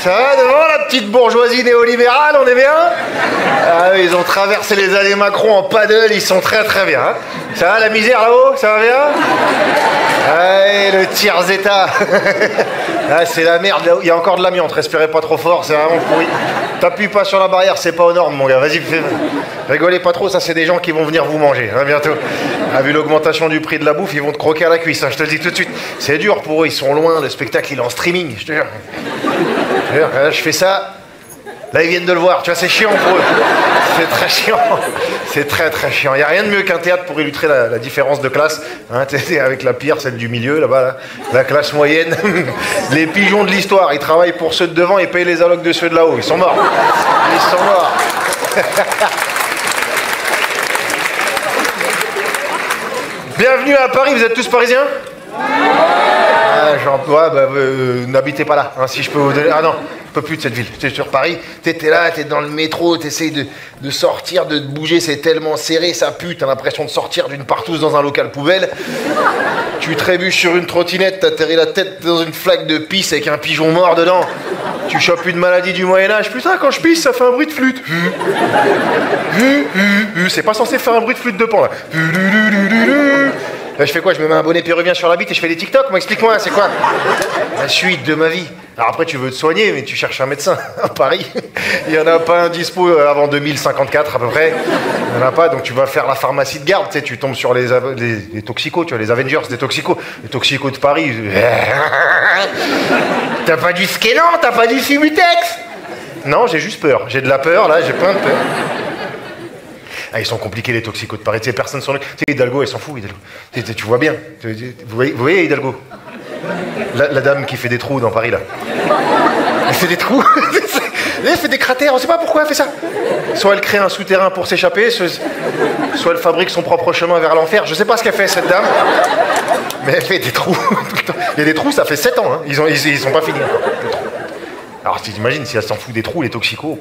Ça va devant la petite bourgeoisie néolibérale, on est bien? Ah oui, ils ont traversé les allées Macron en paddle, ils sont très très bien. Hein. Ça va la misère là-haut? Ça va bien? Allez, le tiers-état. Ah, c'est la merde, il y a encore de l'amiante, respirez pas trop fort, c'est vraiment pourri. T'appuies pas sur la barrière, c'est pas aux normes mon gars, vas-y, rigolez pas trop, ça c'est des gens qui vont venir vous manger, hein, bientôt. Ah, vu l'augmentation du prix de la bouffe, ils vont te croquer à la cuisse, hein, je te le dis tout de suite. C'est dur pour eux, ils sont loin, le spectacle il est en streaming, je te jure. Là, je fais ça, là ils viennent de le voir, tu vois, c'est chiant pour eux. C'est très chiant, c'est très très chiant. Il n'y a rien de mieux qu'un théâtre pour illustrer la différence de classe. Hein, avec la pire, celle du milieu, là-bas, là. La classe moyenne. Les pigeons de l'histoire, ils travaillent pour ceux de devant et payent les allocs de ceux de là-haut. Ils sont morts. Ils sont morts. Bienvenue à Paris, vous êtes tous parisiens? N'habitez pas là, hein, si je peux vous donner... Ah non, je peux plus de cette ville, t'es sur Paris, t'es là, t'es dans le métro, t'essayes de sortir, de te bouger, c'est tellement serré, ça pue, t'as l'impression de sortir d'une partouze dans un local poubelle. Tu trébuches sur une trottinette, t'atterris la tête dans une flaque de pisse avec un pigeon mort dedans. Tu chopes une maladie du Moyen-Âge, putain, quand je pisse, ça fait un bruit de flûte. C'est pas censé faire un bruit de flûte de pan, là. Je fais quoi? Je me mets un bonnet péruvien sur la bite et je fais des TikTok? Moi, explique-moi, c'est quoi la suite de ma vie? Alors après, tu veux te soigner, mais tu cherches un médecin à Paris. Il n'y en a pas un dispo avant 2054 à peu près. Il n'y en a pas, donc tu vas faire la pharmacie de garde. Tu sais, tu tombes sur les toxicos, tu vois, les Avengers des toxicos. Les toxicos de Paris. T'as pas du Skélan? T'as pas du Simutex? Non, j'ai juste peur. J'ai de la peur, là, j'ai plein de peur. Ah, ils sont compliqués les toxicos de Paris, tu sais, personne s'en... Tu sais, Hidalgo, elle s'en fout, Hidalgo. Tu vois bien. Vous voyez Hidalgo? La dame qui fait des trous dans Paris, là. Elle fait des trous. Elle fait des cratères, on sait pas pourquoi elle fait ça. Soit elle crée un souterrain pour s'échapper, soit elle fabrique son propre chemin vers l'enfer. Je sais pas ce qu'elle fait, cette dame. Mais elle fait des trous tout le temps. Il y a des trous, ça fait 7 ans, hein. Ils sont pas finis encore. Alors, tu t'imagines, si elle s'en fout des trous, les toxicos,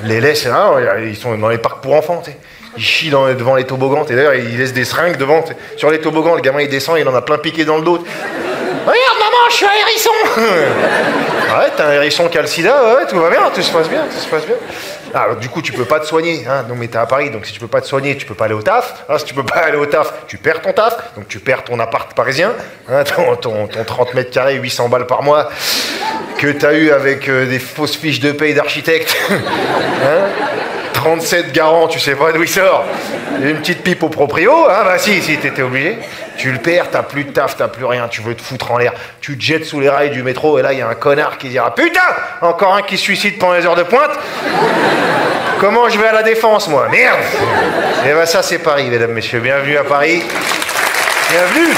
les laissent, hein, ils sont dans les parcs pour enfants, tu sais. Ils chient devant les toboggans, et d'ailleurs, ils laissent des seringues devant, t'sais. Sur les toboggans, le gamin, il descend, il en a plein piqué dans le dos. Regarde, maman, je suis un hérisson. Ouais, t'as un hérisson qui a le sida, ouais, tout va bien, tout se passe bien, tout se passe bien. Alors, du coup, tu peux pas te soigner, hein, non, mais t'es à Paris, donc si tu peux pas te soigner, tu peux pas aller au taf. Hein, si tu peux pas aller au taf, tu perds ton taf, donc tu perds ton appart parisien, hein, ton 30 mètres carrés, 800 balles par mois, que t'as eu avec des fausses fiches de paye d'architecte. Hein, 37 garants, tu sais pas d'où il sort. Une petite pipe au proprio, hein, bah si, t'étais obligé. Tu le perds, t'as plus de taf, t'as plus rien, tu veux te foutre en l'air. Tu te jettes sous les rails du métro et là, il y a un connard qui dira « Putain, encore un qui se suicide pendant les heures de pointe. Comment je vais à la Défense, moi? Merde !» Et ben ça, c'est Paris, mesdames, messieurs. Bienvenue à Paris. Bienvenue.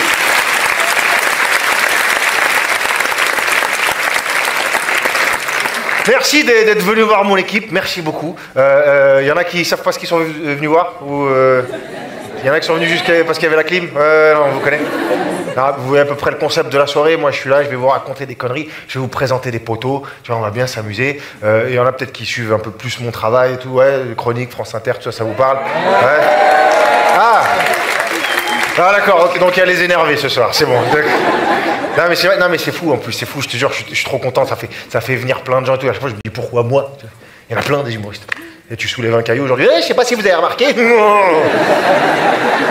Merci d'être venu voir mon équipe, merci beaucoup. Y en a qui savent pas ce qu'ils sont venus voir ou y en a qui sont venus juste parce qu'il y avait la clim. Non, on vous connaît. Alors, vous voyez à peu près le concept de la soirée. Moi, je suis là, je vais vous raconter des conneries. Je vais vous présenter des poteaux. Tu vois, on va bien s'amuser. Il y en a peut-être qui suivent un peu plus mon travail et tout. Ouais, chronique, France Inter, tout ça, ça vous parle? Ouais. Ah d'accord, okay, donc il y a les énervés ce soir, c'est bon. Non mais c'est vrai, non mais c'est fou en plus, c'est fou, je te jure, je suis trop content, ça fait venir plein de gens et tout. À chaque fois je me dis pourquoi moi? Il y en a plein des humoristes. Et tu soulèves un caillou aujourd'hui, je sais pas si vous avez remarqué.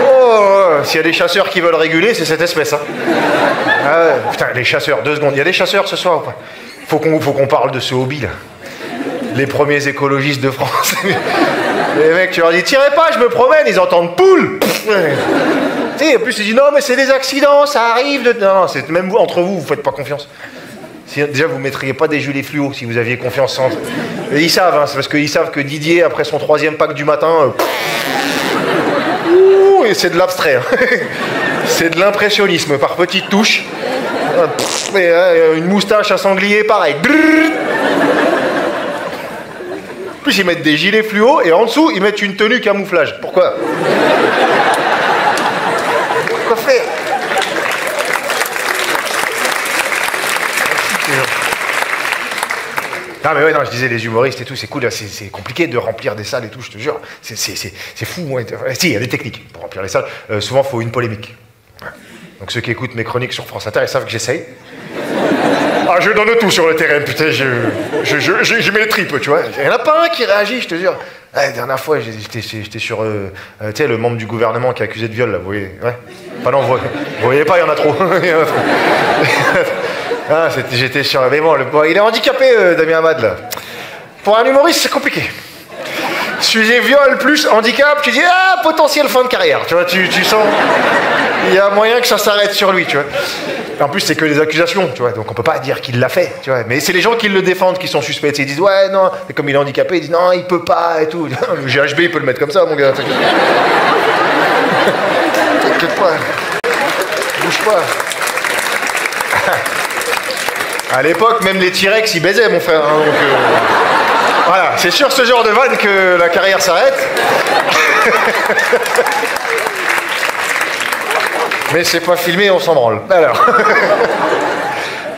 Oh, s'il y a des chasseurs qui veulent réguler, c'est cette espèce. Hein. Ah ouais, putain, les chasseurs, 2 secondes, il y a des chasseurs ce soir ou pas? Faut qu'on parle de ce hobby là. Les premiers écologistes de France. Les mecs, tu leur dis, tirez pas, je me promène, ils entendent poule. Et en plus, ils disent, non, mais c'est des accidents, ça arrive. Non, c'est même vous, entre vous, vous faites pas confiance. Déjà, vous mettriez pas des gilets fluo si vous aviez confiance en... Et ils savent, hein, c'est parce qu'ils savent que Didier, après son 3e pack du matin, et c'est de l'abstrait. Hein. C'est de l'impressionnisme par petites touches. Une moustache, un sanglier, pareil. En plus, ils mettent des gilets fluo et en dessous, ils mettent une tenue camouflage. Pourquoi? Quoi faire? Non mais ouais, non, je disais les humoristes et tout, c'est cool, c'est compliqué de remplir des salles et tout, je te jure. C'est fou, ouais. Si, il y a des techniques pour remplir les salles. Souvent, il faut une polémique. Donc ceux qui écoutent mes chroniques sur France Inter, ils savent que j'essaye. Ah, je donne tout sur le terrain, putain, je mets les tripes, tu vois. Il n'y en a pas un qui réagit, je te jure. La dernière fois, j'étais sur, tu sais, le membre du gouvernement qui est accusé de viol, là, vous voyez, ouais. Enfin non, vous voyez pas, il y en a trop. Ah, j'étais sur... Mais bon, il est handicapé, Damien Hamad, là. Pour un humoriste, c'est compliqué. Sujet viol plus handicap, tu dis, ah, potentiel fin de carrière, tu vois, tu sens... Il y a moyen que ça s'arrête sur lui, tu vois. En plus, c'est que des accusations, tu vois, donc on peut pas dire qu'il l'a fait, tu vois. Mais c'est les gens qui le défendent qui sont suspects. Ils disent, ouais, non, et comme il est handicapé, ils disent, non, il peut pas, et tout. Le GHB, il peut le mettre comme ça, mon gars. T'inquiète pas. Bouge pas. À l'époque, même les T-Rex, ils baisaient, mon frère. Hein, donc, voilà, c'est sur ce genre de vanne que la carrière s'arrête. Mais c'est pas filmé, on s'en branle. Alors.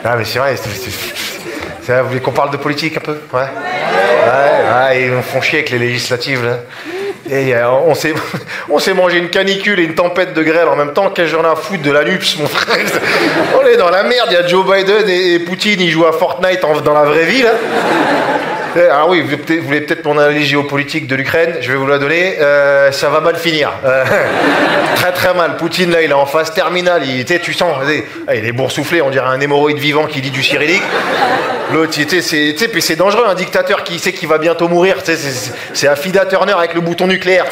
Ah, mais c'est vrai, vous voulez qu'on parle de politique un peu? Ouais. Ouais, ils nous font chier avec les législatives, là. Et on s'est mangé une canicule et une tempête de grêle en même temps. Qu'est-ce que j'en ai à foutre de la NUPS, mon frère? On est dans la merde, il y a Joe Biden et Poutine, ils jouent à Fortnite dans la vraie vie, là. Alors oui, vous voulez peut-être mon analyse géopolitique de l'Ukraine, je vais vous la donner. Ça va mal finir. Très très mal. Poutine, là, il est en phase terminale. Tu sens, il est boursouflé, on dirait un hémorroïde vivant qui lit du cyrillique. L'autre, puis c'est dangereux, un dictateur qui sait qu'il va bientôt mourir. C'est Affida Turner avec le bouton nucléaire.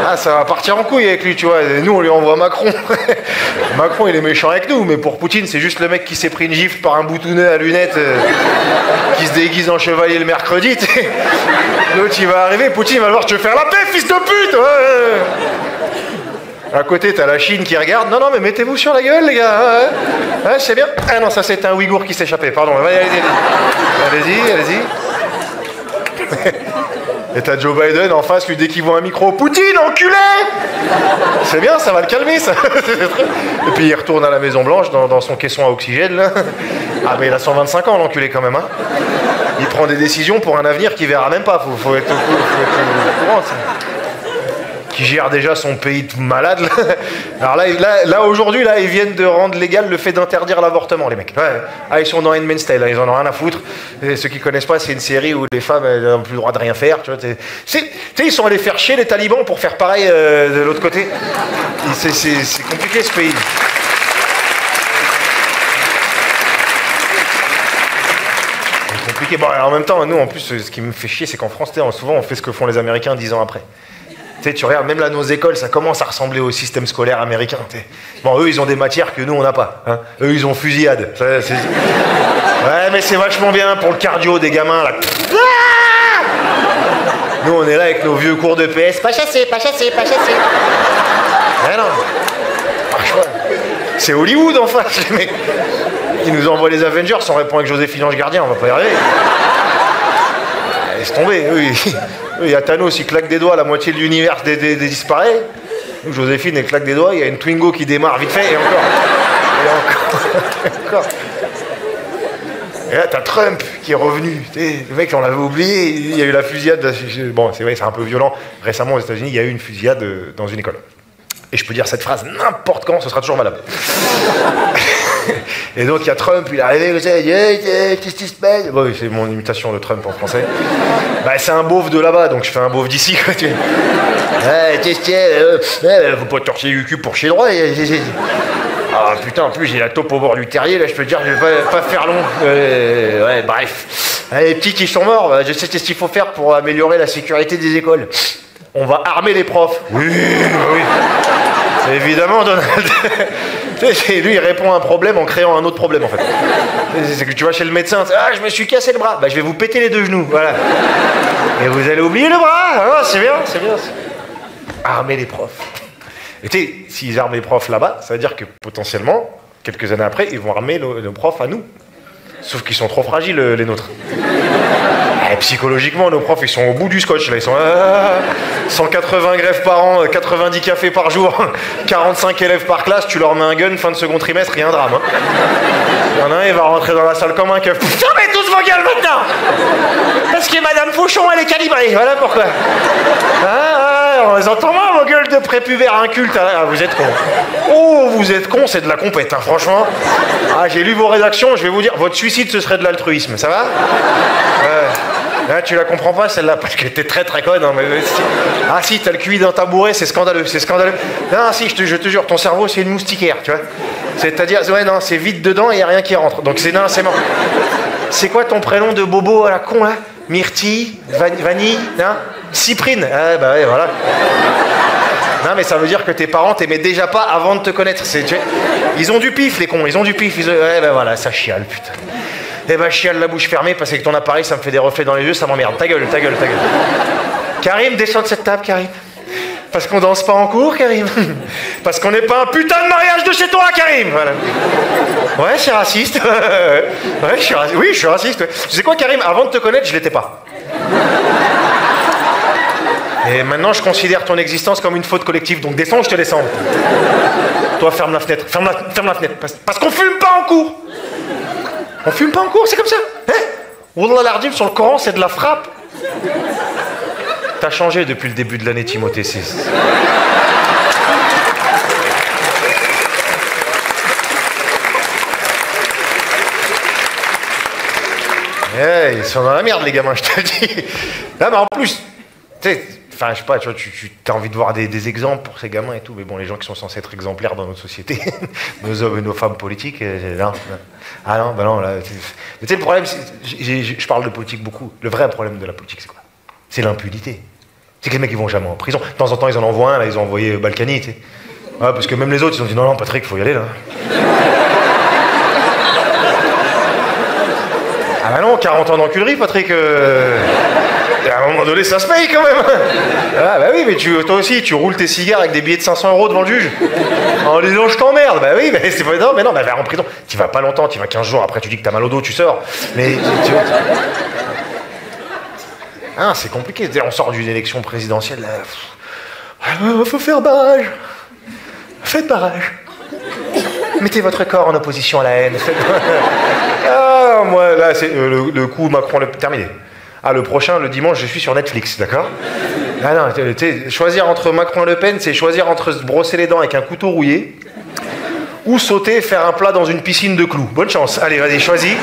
Ah, ça va partir en couille avec lui, tu vois. Nous, on lui envoie Macron. Macron, il est méchant avec nous, mais pour Poutine, c'est juste le mec qui s'est pris une gifle par un boutonneux à lunettes qui se déguise en chevalier le mercredi. L'autre, il va arriver, Poutine va voir, je te faire la paix, fils de pute. Ouais. À côté, t'as la Chine qui regarde. Non, mais mettez-vous sur la gueule, les gars. Ouais, c'est bien. Ah non, ça, c'est un Ouïghour qui s'échappait. Pardon. Allez-y. Et t'as Joe Biden en face, lui, dès qu'il voit un micro, Poutine, enculé! C'est bien, ça va le calmer, ça. Et puis il retourne à la Maison-Blanche, dans son caisson à oxygène, là. Ah, mais il a 125 ans, l'enculé, quand même, hein. Il prend des décisions pour un avenir qu'il verra même pas. Faut être au courant, ça. Qui gère déjà son pays de malade. Là. Alors là aujourd'hui, là, ils viennent de rendre légal le fait d'interdire l'avortement, les mecs. Ouais. Ah, ils sont dans Handmaid's Tale, là, ils en ont rien à foutre. Et ceux qui connaissent pas, c'est une série où les femmes n'ont plus le droit de rien faire. Tu vois, ils sont allés faire chier les talibans pour faire pareil de l'autre côté. C'est compliqué ce pays. C'est compliqué. Bon, en même temps, nous, en plus, ce qui me fait chier, c'est qu'en France, souvent, on fait ce que font les Américains 10 ans après. Tu regardes, même là, nos écoles, ça commence à ressembler au système scolaire américain. Bon, eux, ils ont des matières que nous, on n'a pas. Hein. Eux, ils ont fusillade. Ouais, mais c'est vachement bien pour le cardio des gamins, là. Nous, on est là avec nos vieux cours de PS. Pas chassé. Ouais, non. Marche pas. C'est Hollywood, en face. Ils nous envoient les Avengers, on répond avec Joséphine Ange Gardien, on va pas y arriver. Laisse tomber, il y a Thanos, il claque des doigts, la moitié de l'univers disparaît. Nous, Joséphine, elle claque des doigts, il y a une Twingo qui démarre vite fait, et encore. Et là, t'as Trump qui est revenu. Le mec, on l'avait oublié, il y a eu la fusillade. Bon, c'est vrai, c'est un peu violent. Récemment, aux États-Unis, il y a eu une fusillade dans une école. Et je peux dire cette phrase n'importe quand, ce sera toujours valable. Et donc il y a Trump, il est arrivé, il dit qu'est-ce qui se passe? Bon, c'est mon imitation de Trump en français. Bah, c'est un beauf de là-bas, donc je fais un beauf d'ici. Qu'est-ce qu'il y a? Faut pas torcher du cul pour chez droit. Ah putain, en plus j'ai la taupe au bord du terrier, là je peux te dire, je vais pas faire long. Ouais, bref. Les petits qui sont morts, je sais ce qu'il faut faire pour améliorer la sécurité des écoles. On va armer les profs. Oui. Évidemment, Donald. Lui, il répond à un problème en créant un autre problème, en fait. C'est que tu vas chez le médecin, ah, je me suis cassé le bras. Bah, je vais vous péter les deux genoux, voilà. Et vous allez oublier le bras. Ah, c'est bien. Armer les profs. Et tu sais, s'ils arment les profs là-bas, ça veut dire que potentiellement, quelques années après, ils vont armer nos profs à nous. Sauf qu'ils sont trop fragiles, les nôtres. Et psychologiquement, nos profs, ils sont au bout du scotch. Là. Ils sont 180 grèves par an, 90 cafés par jour, 45 élèves par classe. Tu leur mets un gun, fin de second trimestre, il y a un drame. Hein. Il y en a un, il va rentrer dans la salle comme un keuf. Fermez tous vos gueules maintenant! Parce que Madame Fauchon, elle est calibrée. Voilà pourquoi. on les entend mal, vos gueules de prépubère inculte. Ah, vous êtes cons. Oh, vous êtes cons, c'est de la compète, hein, franchement. Ah, j'ai lu vos rédactions, je vais vous dire, votre suicide, ce serait de l'altruisme, ça va? Là, tu la comprends pas, celle-là, parce que t'es très très conne. Hein, mais si... Ah si, t'as le QI dans ta bourrée, c'est scandaleux, c'est scandaleux. Non, si, je te jure, ton cerveau, c'est une moustiquaire, tu vois. C'est-à-dire, ouais, non, c'est vide dedans et y a rien qui rentre. Donc c'est, non, c'est mort. C'est quoi ton prénom de bobo à la con, là? Myrtille, Vanille, hein? Cyprine. Ah, bah ouais, voilà. Non, mais ça veut dire que tes parents t'aimaient déjà pas avant de te connaître. Ils ont du pif, les cons, ils ont du pif. Ouais, ben voilà, ça chiale, putain. Eh ben, chiale la bouche fermée, parce que ton appareil, ça me fait des reflets dans les yeux, ça m'emmerde. Ta gueule, ta gueule, ta gueule. Karim, descends de cette table, Karim. Parce qu'on danse pas en cours, Karim. Parce qu'on n'est pas un putain de mariage de chez toi, Karim. Voilà. Ouais, je suis raciste. Ouais, je suis raciste. Oui, je suis raciste. Ouais. Tu sais quoi, Karim, avant de te connaître, je l'étais pas. Et maintenant, je considère ton existence comme une faute collective, donc descends, je te descends. Toi, ferme la fenêtre. Ferme la fenêtre. Parce qu'on fume pas en cours. On fume pas en cours, c'est comme ça. Hein? Wallah l'ardim sur le Coran, c'est de la frappe. T'as changé depuis le début de l'année, Timothée 6. Ils sont dans la merde, les gamins, je te dis. Non, mais en plus, tu sais, enfin, je sais pas, tu vois, tu as envie de voir des exemples pour ces gamins et tout, mais bon, les gens qui sont censés être exemplaires dans notre société, nos hommes et nos femmes politiques, non. Ah non, bah non, là. Mais tu sais, le problème, je parle de politique beaucoup. Le vrai problème de la politique, c'est quoi? C'est l'impunité. C'est que les mecs, ils vont jamais en prison. De temps en temps, ils en envoient un, là, ils ont envoyé Balkany, tu sais. Ouais, parce que même les autres, ils ont dit non, Patrick, il faut y aller, là. Ah bah non, 40 ans d'enculerie, Patrick. À un moment donné, ça se paye quand même. Ah bah oui, mais toi aussi, tu roules tes cigares avec des billets de 500 € devant le juge. En disant je t'emmerde. Bah oui, mais c'est pas... Non, mais non, bah va en prison. Tu vas pas longtemps, tu vas 15 jours, après tu dis que t'as mal au dos, tu sors. Mais... Ah, c'est compliqué. On sort d'une élection présidentielle, là. Faut faire barrage. Faites barrage. Mettez votre corps en opposition à la haine. Ah, moi, là, c'est le coup Macron, terminé. Ah, le prochain, le dimanche, je suis sur Netflix, d'accord? Ah non, tu sais, choisir entre Macron et Le Pen, c'est choisir entre se brosser les dents avec un couteau rouillé ou sauter et faire un plat dans une piscine de clous. Bonne chance. Allez, vas-y, choisis.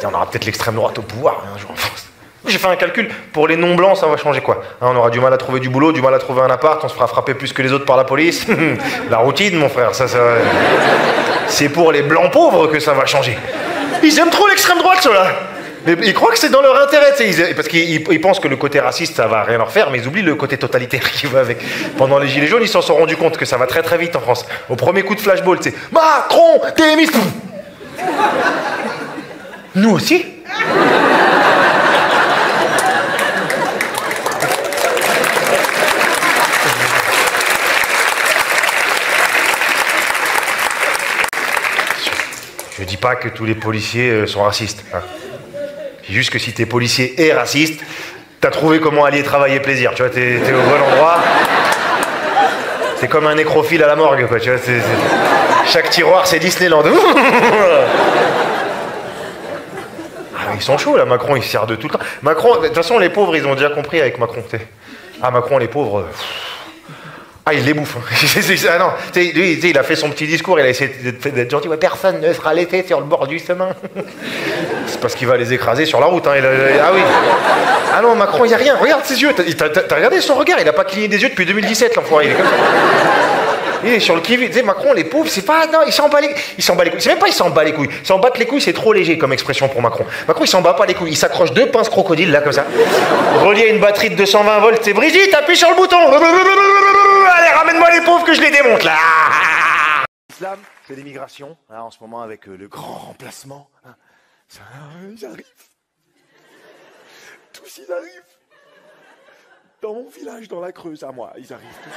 On aura peut-être l'extrême droite au pouvoir un jour en France. J'ai fait un calcul. Pour les non-blancs, ça va changer quoi? On aura du mal à trouver du boulot, du mal à trouver un appart, on se fera frapper plus que les autres par la police. La routine, mon frère, ça... C'est pour les blancs pauvres que ça va changer. Ils aiment trop l'extrême droite, ceux-là. Mais ils croient que c'est dans leur intérêt, parce qu'ils pensent que le côté raciste, ça va rien leur faire, mais ils oublient le côté totalitaire qui va avec. Pendant les Gilets jaunes, ils s'en sont rendus compte que ça va très très vite en France. Au premier coup de flashball, c'est Macron, t'es mis. Nous aussi. Je dis pas que tous les policiers sont racistes. Hein. C'est juste que si t'es policier et raciste, t'as trouvé comment allier travail et plaisir. Tu vois, t'es au bon endroit. C'est comme un nécrophile à la morgue, quoi. Tu vois, chaque tiroir, c'est Disneyland. Ah, ils sont chauds, là. Macron, il se sert de tout le temps. Macron, de toute façon, les pauvres, ils ont déjà compris avec Macron. T'sais. Ah, Macron, les pauvres... Ah, il les bouffe. Ah non, lui, il a fait son petit discours, il a essayé d'être gentil. Ouais, personne ne sera laissé sur le bord du chemin. C'est parce qu'il va les écraser sur la route. Hein. Ah oui. Ah non, Macron, il n'y a rien. Regarde ses yeux. T'as regardé son regard? Il n'a pas cligné des yeux depuis 2017, l'enfoiré. Il est comme ça. Il est sur le qui-vive. Tu sais, Macron, les pauvres, c'est pas... Non, il s'en bat les couilles. C'est même pas il s'en bat les couilles. S'en battre les couilles, c'est trop léger comme expression pour Macron. Macron, il s'en bat pas les couilles. Il s'accroche 2 pinces crocodiles, là, comme ça. Relié à une batterie de 220 volts. C'est Brigitte, appuie sur le bouton. Allez, ramène-moi les pauvres que je les démonte, là. L'islam, c'est l'immigration. Là, en ce moment, avec le grand remplacement. Hein, ça, ils arrivent. Tous, ils arrivent. Dans mon village, dans la Creuse, à moi, ils arrivent tous.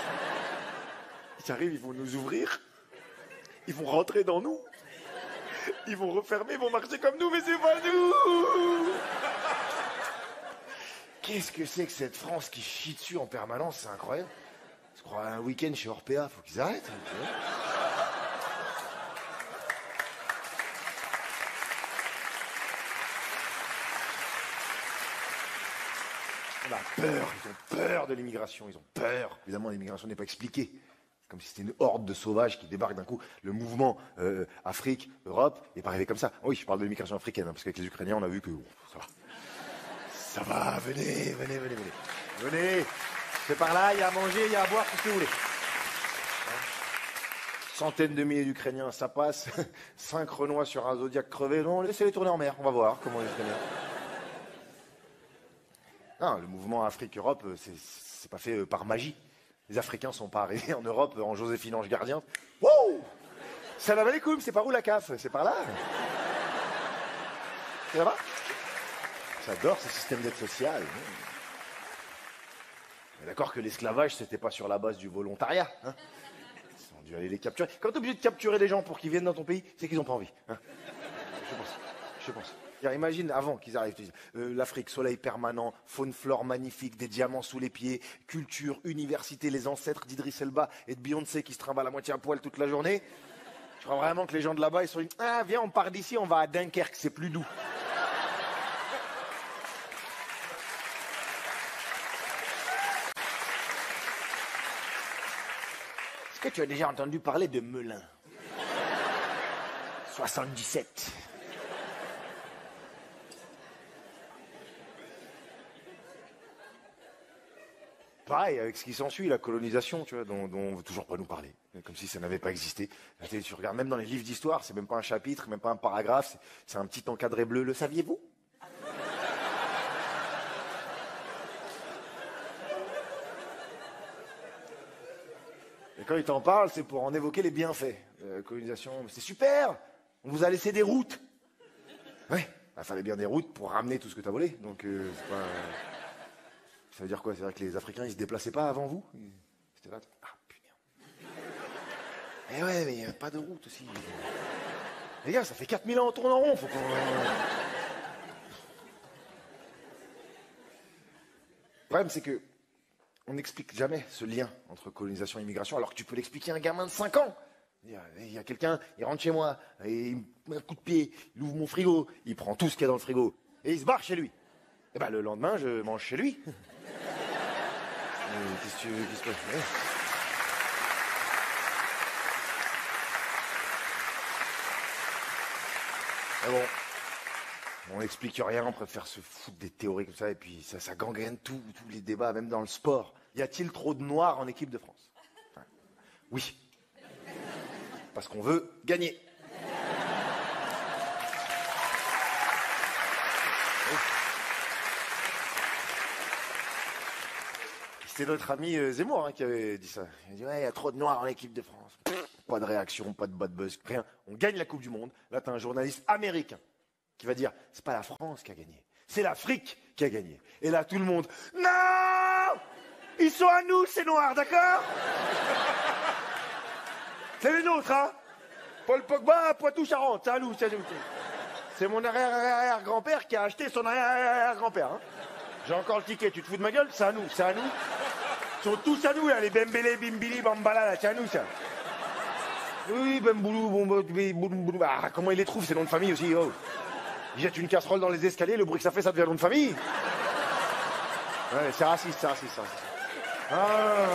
Ils arrivent, ils vont nous ouvrir. Ils vont rentrer dans nous. Ils vont refermer, ils vont marcher comme nous, mais c'est pas nous. Qu'est-ce que c'est que cette France qui chie dessus en permanence? C'est incroyable. Je crois un week-end chez Orpea, faut qu'ils arrêtent. On a peur, ils ont peur de l'immigration, ils ont peur. Évidemment, l'immigration n'est pas expliquée. C'est comme si c'était une horde de sauvages qui débarquent d'un coup. Le mouvement Afrique, Europe n'est pas arrivé comme ça. Oui, je parle de l'immigration africaine, parce qu'avec les Ukrainiens, on a vu que ça va. Ça va, venez. Venez, c'est par là, il y a à manger, il y a à boire, tout ce que vous voulez. Centaines de milliers d'Ukrainiens, ça passe. 5 Renois sur un Zodiac crevé. Non, laissez-les tourner en mer, on va voir comment ils se connaissent. Non, le mouvement Afrique-Europe, c'est pas fait par magie. Les Africains sont pas arrivés en Europe en Joséphine Ange Gardien. Wow! Salam alaikum, c'est par où la CAF? C'est par là? Ça va? J'adore ce système d'aide sociale. Mais d'accord que l'esclavage, c'était pas sur la base du volontariat. Hein, ils ont dû aller les capturer. Quand t'es obligé de capturer des gens pour qu'ils viennent dans ton pays, c'est qu'ils ont pas envie. Hein, je pense. Alors, imagine avant qu'ils arrivent, l'Afrique, soleil permanent, faune, flore magnifique, des diamants sous les pieds, culture, université, les ancêtres d'Idriss Elba et de Beyoncé qui se trimballent à moitié à poil toute la journée. Je crois vraiment que les gens de là-bas, ils sont dit, ah viens, on part d'ici, on va à Dunkerque, c'est plus doux. Est-ce que tu as déjà entendu parler de Melun? 77. Pareil, avec ce qui s'ensuit, la colonisation, tu vois, dont on veut toujours pas nous parler. Comme si ça n'avait pas existé. Là, tu regardes, même dans les livres d'histoire, c'est même pas un chapitre, même pas un paragraphe, c'est un petit encadré bleu. Le saviez-vous? Et quand ils t'en parlent, c'est pour en évoquer les bienfaits. Colonisation, c'est super! On vous a laissé des routes! Ouais, il fallait bien des routes pour ramener tout ce que t'as volé. Donc, c'est pas... Ça veut dire quoi? C'est vrai que les Africains, ils se déplaçaient pas avant vous? C'était là. Ah, putain. Eh ouais, mais il n'y a pas de route aussi. Les gars, ça fait 4000 ans, on tourne en rond, faut qu'on... Le problème, c'est que on n'explique jamais ce lien entre colonisation et immigration, alors que tu peux l'expliquer à un gamin de 5 ans. Il y a quelqu'un, il rentre chez moi, et il me met un coup de pied, il ouvre mon frigo, il prend tout ce qu'il y a dans le frigo, et il se barre chez lui. Et ben le lendemain, je mange chez lui. Qu'est-ce que tu veux, qu'est-ce que... Ouais. Mais bon, on n'explique rien, on préfère se foutre des théories comme ça, et puis ça gangrène tous les débats, même dans le sport. Y a-t-il trop de noirs en équipe de France? Enfin, oui. Parce qu'on veut gagner. C'est notre ami Zemmour qui avait dit ça. Il a dit, ouais, il y a trop de noirs en équipe de France. Pas de réaction, pas de bad buzz, rien. On gagne la Coupe du Monde. Là, t'as un journaliste américain qui va dire, c'est pas la France qui a gagné, c'est l'Afrique qui a gagné. Et là, tout le monde, non! Ils sont à nous, ces noirs, d'accord? C'est les nôtres, hein? Paul Pogba, Poitou-Charentes, c'est à nous, c'est à nous. C'est mon arrière-arrière-grand-père qui a acheté son arrière-arrière-grand-père, hein? J'ai encore le ticket, tu te fous de ma gueule? C'est à nous, c'est à nous. Ils sont tous à nous, là, les Bembélé, Bimbili, Bambala, là, c'est à nous, ça. Oui, Bemboulou, Bomboulou, ah, comment il les trouve, ces noms de famille aussi, oh. Ils jettent une casserole dans les escaliers, le bruit que ça fait, ça devient nom de famille. Ouais, c'est raciste, c'est raciste, c'est raciste. Ah.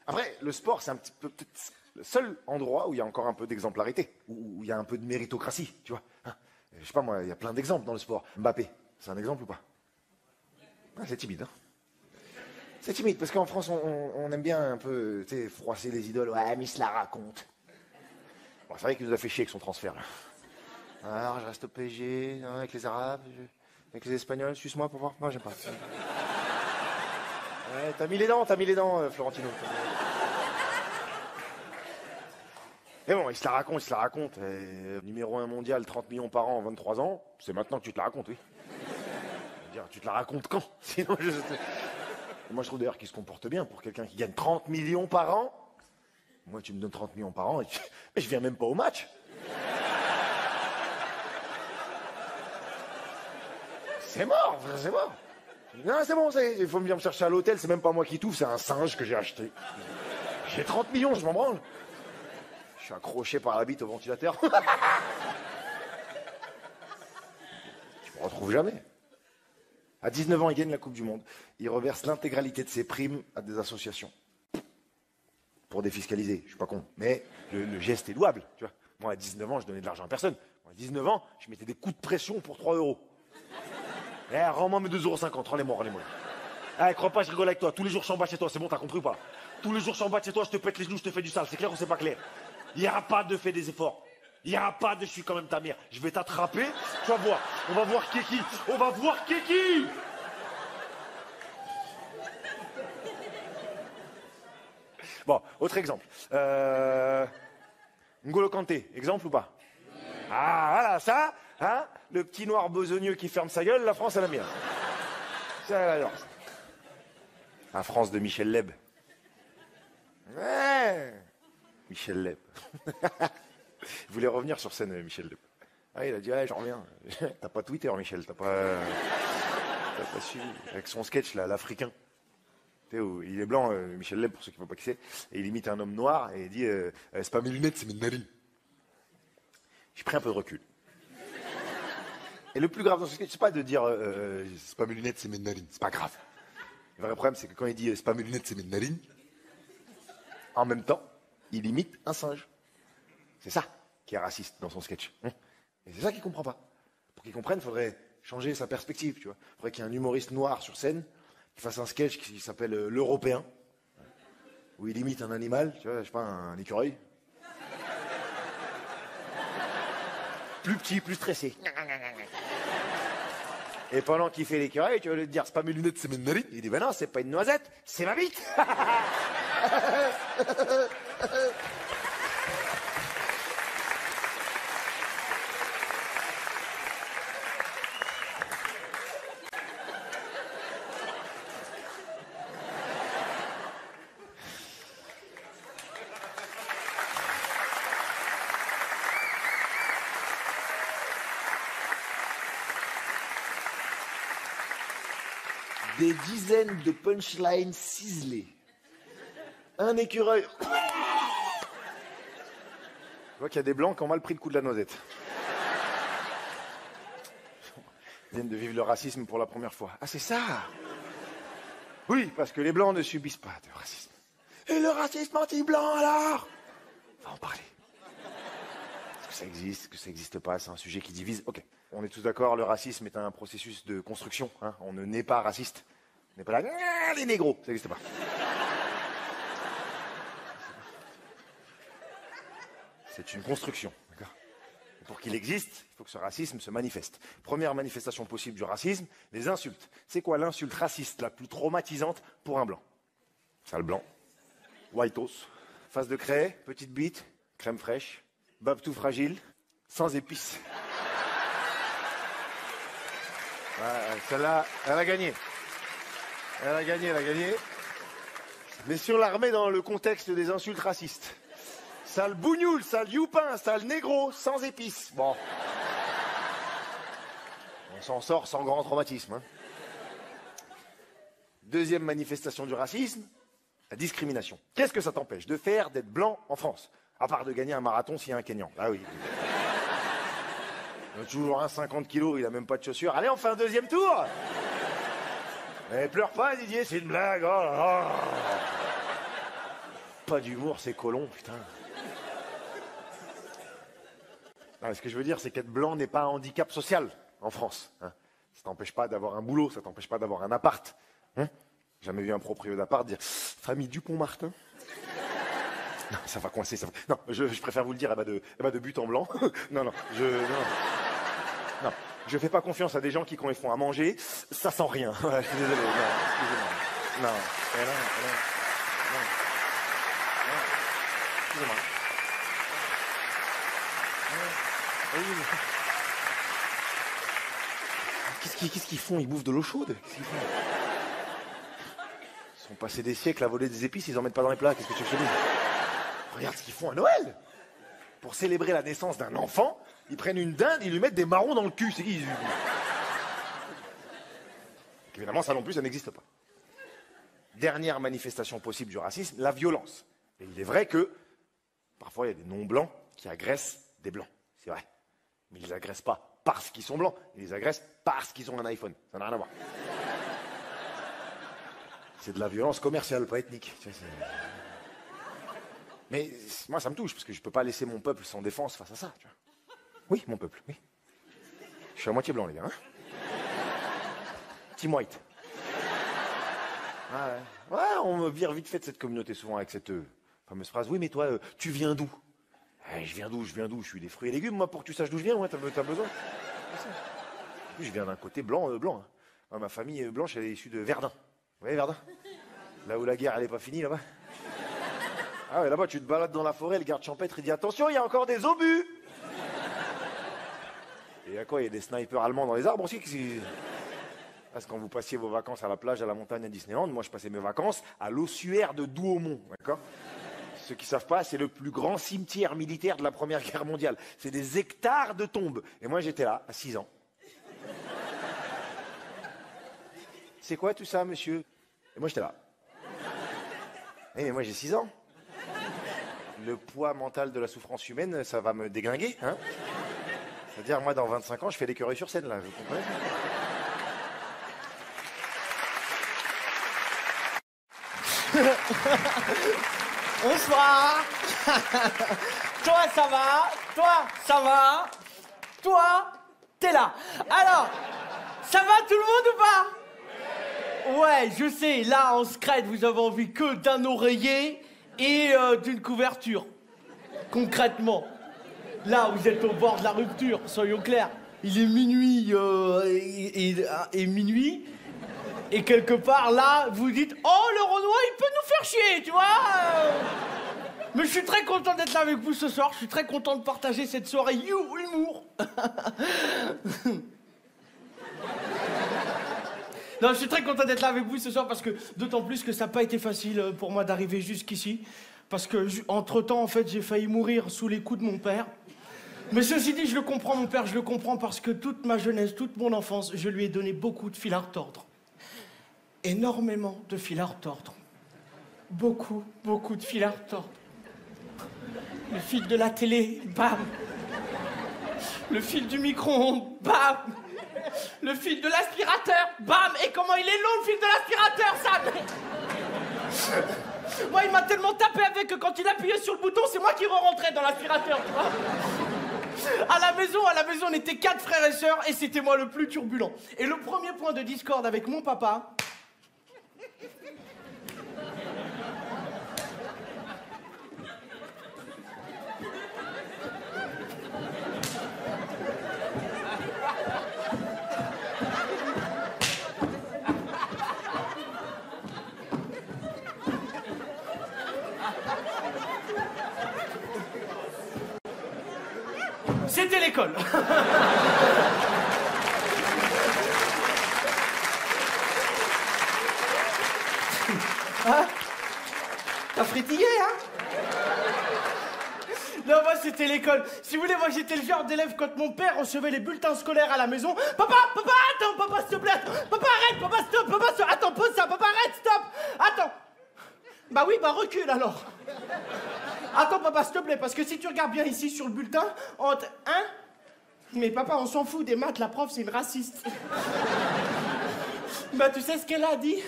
Après, le sport, c'est un petit peu peut-être le seul endroit où il y a encore un peu d'exemplarité, où il y a un peu de méritocratie, tu vois. Hein, je sais pas moi, il y a plein d'exemples dans le sport. Mbappé, c'est un exemple ou pas? Ah, c'est timide, hein. C'est timide, parce qu'en France, on aime bien un peu, tu sais, froisser les idoles. Ouais, mais il se la raconte. Bon, c'est vrai qu'il nous a fait chier avec son transfert, là. Alors, je reste au PSG, hein, avec les Arabes, avec les Espagnols, suce-moi pour voir. Non, j'aime pas. Ouais, t'as mis les dents, Florentino. Et bon, il se la raconte. Numéro 1 mondial, 30 millions par an, 23 ans. C'est maintenant que tu te la racontes, oui. Je veux dire, tu te la racontes quand? Sinon, moi, je trouve d'ailleurs qu'il se comporte bien pour quelqu'un qui gagne 30 millions par an. Moi, tu me donnes 30 millions par an et je viens même pas au match. C'est mort, frère, c'est mort. Non, c'est bon, il faut venir me chercher à l'hôtel, c'est même pas moi qui tout, c'est un singe que j'ai acheté. J'ai 30 millions, je m'en branle. Je suis accroché par la bite au ventilateur. On ne retrouve jamais. À 19 ans, il gagne la Coupe du Monde. Il reverse l'intégralité de ses primes à des associations. Pour défiscaliser, je suis pas con. Mais le geste est louable, tu vois. Moi, à 19 ans, je donnais de l'argent à personne. Moi, à 19 ans, je mettais des coups de pression pour 3 euros. Eh, rends-moi mes 2,50 €, rends-les-moi, rends-les-moi. Eh, crois pas, je rigole avec toi. Tous les jours, je suis en bas de chez toi, c'est bon, t'as compris ou pas? Tous les jours, je suis en bas de chez toi, je te pète les genoux, je te fais du sale. C'est clair ou c'est pas clair? Il n'y aura pas de fait des efforts. Il n'y aura pas de je suis quand même ta mère. Je vais t'attraper, tu vas voir. On va voir qui est qui. On va voir qui est qui. Bon, autre exemple. N'Golo Kanté, exemple ou pas? Ah, voilà, ça, hein, le petit noir besogneux qui ferme sa gueule, la France, elle aime bien. Ça, elle adore. La France de Michel Leb. Ouais. Michel Leb. Il voulait revenir sur scène, Michel Leb. Ah, il a dit, ouais, j'en reviens. T'as pas Twitter, Michel, t'as pas suivi. Avec son sketch, là, l'Africain. Tu sais, où il est blanc, Michel Leb, pour ceux qui ne voient pas qui c'est, et il imite un homme noir, et il dit, c'est pas mes lunettes, c'est mes narines. J'ai pris un peu de recul. Et le plus grave dans ce sketch, c'est pas de dire, c'est pas mes lunettes, c'est mes narines. C'est pas grave. Le vrai problème, c'est que quand il dit, c'est pas mes lunettes, c'est mes narines, en même temps, il imite un singe. C'est ça qui est raciste dans son sketch. Et c'est ça qu'il comprend pas. Pour qu'il comprenne, il faudrait changer sa perspective, tu vois. Il faudrait qu'il y ait un humoriste noir sur scène qui fasse un sketch qui s'appelle l'Européen, où il imite un animal, tu vois, je sais pas, un écureuil. Plus petit, plus stressé. Et pendant qu'il fait l'écureuil, tu vas lui dire, c'est pas mes lunettes, c'est mes narines. Il dit, ben non, c'est pas une noisette, c'est ma bite. Des dizaines de punchlines ciselées. Un écureuil. Je vois qu'il y a des blancs qui ont mal pris le coup de la noisette. Ils viennent de vivre le racisme pour la première fois. Ah, c'est ça? Oui, parce que les blancs ne subissent pas de racisme. Et le racisme anti-blanc, alors? On va en parler. Est-ce que ça existe? Est-ce que ça n'existe pas? C'est un sujet qui divise. Ok. On est tous d'accord, le racisme est un processus de construction. Hein. On ne naît pas raciste. On n'est pas là, les négros. Ça n'existe pas. C'est une construction. D'accord. Et pour qu'il existe, il faut que ce racisme se manifeste. Première manifestation possible du racisme, les insultes. C'est quoi l'insulte raciste la plus traumatisante pour un blanc? Sale blanc, whiteos, face de craie, petite bite, crème fraîche, bab tout fragile, sans épices. Ouais, celle-là, elle a gagné. Elle a gagné. Mais si on la remet dans le contexte des insultes racistes. Sale bougnoule, sale youpin, sale négro, sans épices. Bon. On s'en sort sans grand traumatisme. Hein. Deuxième manifestation du racisme, la discrimination. Qu'est-ce que ça t'empêche de faire d'être blanc en France? À part de gagner un marathon s'il y a un Kenyan. Ah oui. Il y a toujours un 50 kilos, il a même pas de chaussures. Allez, on fait un deuxième tour. Mais pleure pas, Didier, c'est une blague. Oh là là. Pas d'humour, c'est colon, putain. Non, ce que je veux dire, c'est qu'être blanc n'est pas un handicap social en France. Hein. Ça t'empêche pas d'avoir un boulot, ça t'empêche pas d'avoir un appart. Hein. Jamais vu un proprio d'appart dire « Famille Dupont-Martin ». Non, ça va coincer. Ça va... Non, je préfère vous le dire, elle va de but en blanc. Non, je fais pas confiance à des gens qui, quand ils font à manger, ça sent rien. Ouais, je suis désolé. Non, excusez-moi. Non. Excusez-moi. Qu'est-ce qu'ils font? Ils bouffent de l'eau chaude? Qu'est-ce qu'ils font? Ils sont passés des siècles à voler des épices, ils en mettent pas dans les plats. Qu'est-ce que tu fais? Regarde ce qu'ils font à Noël. Pour célébrer la naissance d'un enfant, ils prennent une dinde, ils lui mettent des marrons dans le cul. C'est qui? Évidemment, ça non plus, ça n'existe pas. Dernière manifestation possible du racisme, la violence. Et il est vrai que, parfois, il y a des non-blancs qui agressent des blancs. C'est vrai. Mais ils agressent pas parce qu'ils sont blancs. Ils les agressent parce qu'ils ont un iPhone. Ça n'a rien à voir. C'est de la violence commerciale, pas ethnique. Mais moi, ça me touche, parce que je peux pas laisser mon peuple sans défense face à ça. Tu vois. Oui, mon peuple, oui. Je suis à moitié blanc, les gars. Hein, Team White. Ah ouais. Ouais, on me vire vite fait de cette communauté, souvent avec cette fameuse phrase. Oui, mais toi, tu viens d'où? Je viens d'où? Je suis des fruits et légumes, moi, pour que tu saches d'où je viens, ouais, t'as besoin. En plus, je viens d'un côté blanc. Hein. Moi, ma famille blanche, elle est issue de Verdun. Vous voyez Verdun? Là où la guerre, elle est pas finie, là-bas. Ah ouais, là-bas, tu te balades dans la forêt, le garde champêtre, il dit attention, il y a encore des obus. Et il y a quoi? Il y a des snipers allemands dans les arbres aussi. Parce que quand vous passiez vos vacances à la plage, à la montagne, à Disneyland, moi je passais mes vacances à l'ossuaire de Douaumont, d'accord? Ceux qui savent pas, c'est le plus grand cimetière militaire de la Première Guerre mondiale. C'est des hectares de tombes. Et moi j'étais là, à 6 ans. C'est quoi tout ça, monsieur? Et moi j'étais là. Eh, mais moi j'ai 6 ans. Le poids mental de la souffrance humaine, ça va me déglinguer, hein? C'est-à-dire, moi, dans 25 ans, je fais l'écureuil sur scène, là, vous comprenez? Bonsoir. Toi, ça va? Toi, ça va? Toi, t'es là. Alors, ça va tout le monde ou pas? Ouais, je sais, là, en secret, vous avez envie que d'un oreiller et d'une couverture. Concrètement. Là, vous êtes au bord de la rupture, soyons clairs. Il est minuit et minuit. Et quelque part, là, vous dites « Oh, le Renoir, il peut nous faire chier, tu vois ?» Mais je suis très content d'être là avec vous ce soir. Je suis très content de partager cette soirée humour. Non, je suis très content d'être là avec vous ce soir parce que, d'autant plus que ça n'a pas été facile pour moi d'arriver jusqu'ici. Parce que, entre-temps, en fait, j'ai failli mourir sous les coups de mon père. Mais ceci dit, je le comprends, mon père, je le comprends parce que toute ma jeunesse, toute mon enfance, je lui ai donné beaucoup de fil à retordre. Énormément de fil à retordre. Beaucoup, beaucoup de fil à retordre. Le fil de la télé, bam. Le fil du micro-ondes, bam. Le fil de l'aspirateur, bam. Et comment il est long, le fil de l'aspirateur, ça. Moi, il m'a tellement tapé avec que quand il appuyait sur le bouton, c'est moi qui re-rentrais dans l'aspirateur, tu vois. À la maison, on était 4 frères et sœurs et c'était moi le plus turbulent. Et le premier point de discorde avec mon papa... C'était l'école. Hein? T'as frétillé, hein? Non, moi, c'était l'école. Si vous voulez, moi, j'étais le genre d'élève quand mon père recevait les bulletins scolaires à la maison. Papa, attends, papa, s'il te plaît. Papa, arrête, papa, stop, papa, stop. Attends, pose ça, papa, arrête, stop. Attends. Bah oui, bah recule, alors. Attends, papa, s'il te plaît, parce que si tu regardes bien ici sur le bulletin, entre 1... Mais papa, on s'en fout des maths, la prof, c'est une raciste. Bah, tu sais ce qu'elle a dit?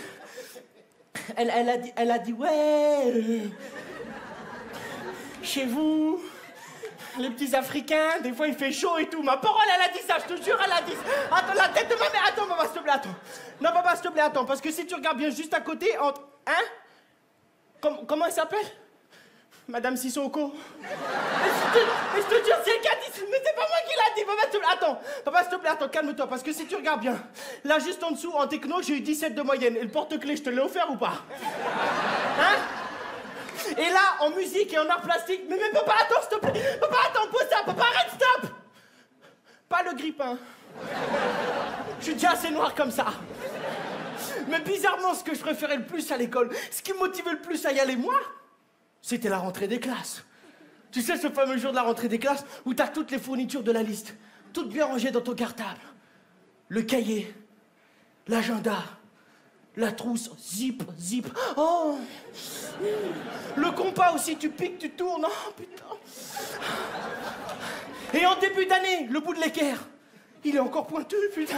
Elle a dit, ouais... chez vous, les petits Africains, des fois, il fait chaud et tout. Ma parole, elle a dit ça, je te jure, elle a dit ça. Attends, la tête de ma mère, attends, papa, s'il te plaît, attends. Non, papa, s'il te plaît, attends, parce que si tu regardes bien juste à côté, entre... Hein? Comment elle s'appelle? Madame Sissoko. Mais je te jure, c'est elle qui a dit, mais c'est pas moi qui l'a dit. Papa, s'il te plaît, attends. Papa, s'il te plaît, attends, calme-toi. Parce que si tu regardes bien, là, juste en dessous, en techno, j'ai eu 17 de moyenne. Et le porte-clés, je te l'ai offert ou pas? Hein? Et là, en musique et en art plastique, mais papa, attends, s'il te plaît. Papa, attends, pose ça. Papa, arrête, stop. Pas le grippin. Je suis déjà assez noir comme ça. Mais bizarrement, ce que je préférais le plus à l'école, ce qui me motivait le plus à y aller, moi, c'était la rentrée des classes. Tu sais, ce fameux jour de la rentrée des classes où t'as toutes les fournitures de la liste, toutes bien rangées dans ton cartable. Le cahier, l'agenda, la trousse, zip. Oh! Le compas aussi, tu piques, tu tournes. Oh, putain. Et en début d'année, le bout de l'équerre. Il est encore pointu, putain.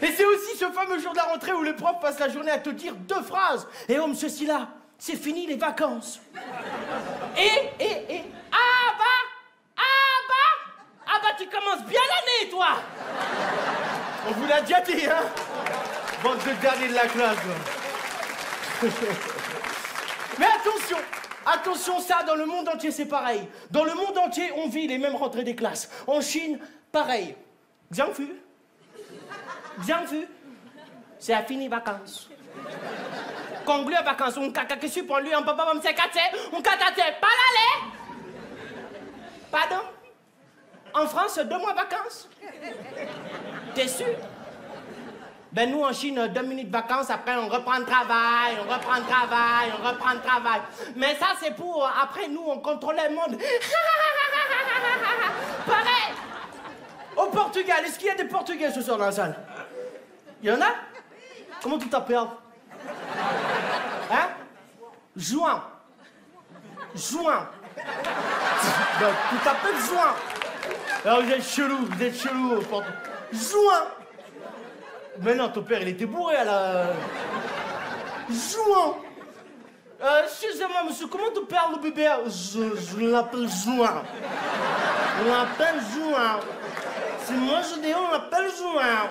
Et c'est aussi ce fameux jour de la rentrée où le prof passe la journée à te dire 2 phrases. Et oh, monsieur Silla, c'est fini les vacances. Ah bah, tu commences bien l'année, toi. On vous l'a déjà dit, hein. Bande de derniers de la classe, quoi. Mais attention, ça, dans le monde entier, c'est pareil. Dans le monde entier, on vit les mêmes rentrées des classes. En Chine, pareil. Bien vu. C'est la fini vacances. Conclu vacances, on caca que pour lui, on papa va me faire on catate, pas l'aller. Pardon? En France, 2 mois vacances. T'es sûr? Ben nous, en Chine, 2 minutes vacances, après on reprend le travail. Mais ça, c'est pour... Après, nous, on contrôle le monde. Pareil. Au Portugal, est-ce qu'il y a des Portugais ce soir dans la salle? Il y en a? Comment tu t'appelles? Hein? Juan. Donc, tu t'appelles Juan. Alors, vous êtes chelou au Portugal. Juan. Mais non, ton père, il était bourré à la... Juan. Excusez-moi, monsieur, comment tu parles le bébé? Je l'appelle Juan. C'est moi, je dis, on l'appelle Juan.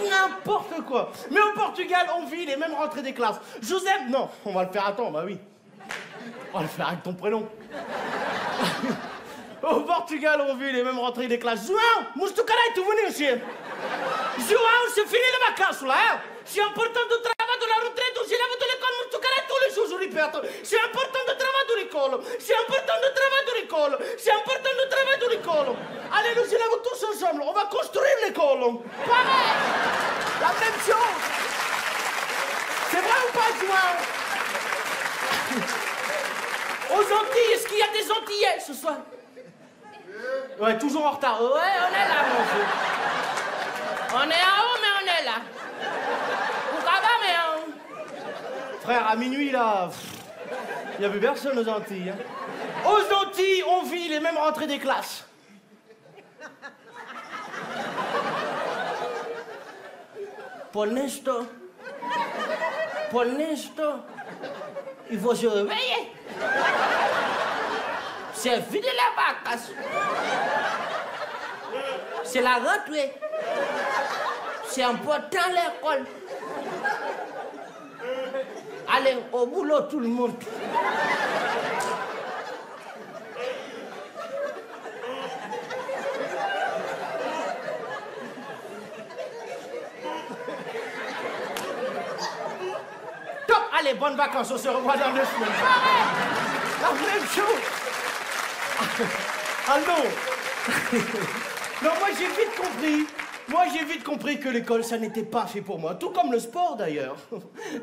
N'importe quoi. Mais au Portugal, on vit les mêmes rentrées des classes. Joseph, non, on va le faire à temps, bah oui. On va le faire avec ton prénom. Au Portugal, on vit les mêmes rentrées des classes. João, mosto caralho, tu venu ici. João, c'est fini les vacances, là. Hein? C'est important de travail de la retraite. Je lève de l'école, mosto caralho, tous les jours, je répète. C'est important de travail de l'école. Allez, nous élèves tous ensemble. On va construire l'école. Pareil. La même chose. C'est vrai ou pas, João? Aux Antilles, est-ce qu'il y a des Antillais ce soir? Ouais, toujours en retard. Ouais, on est là, mon vieux. On est en haut, mais on est là. Pourquoi pas, mais frère, à minuit, là, il n'y avait personne aux Antilles. Hein. Aux Antilles, on vit les mêmes rentrées des classes. Pour l'instant, il faut se réveiller. C'est fini la vacances. C'est la rentrée. C'est important l'école. Allez, au boulot tout le monde. Top, allez, bonnes vacances, on se revoit dans 2 semaines. La même chose. Allô. Non, moi j'ai vite compris que l'école, ça n'était pas fait pour moi. Tout comme le sport, d'ailleurs.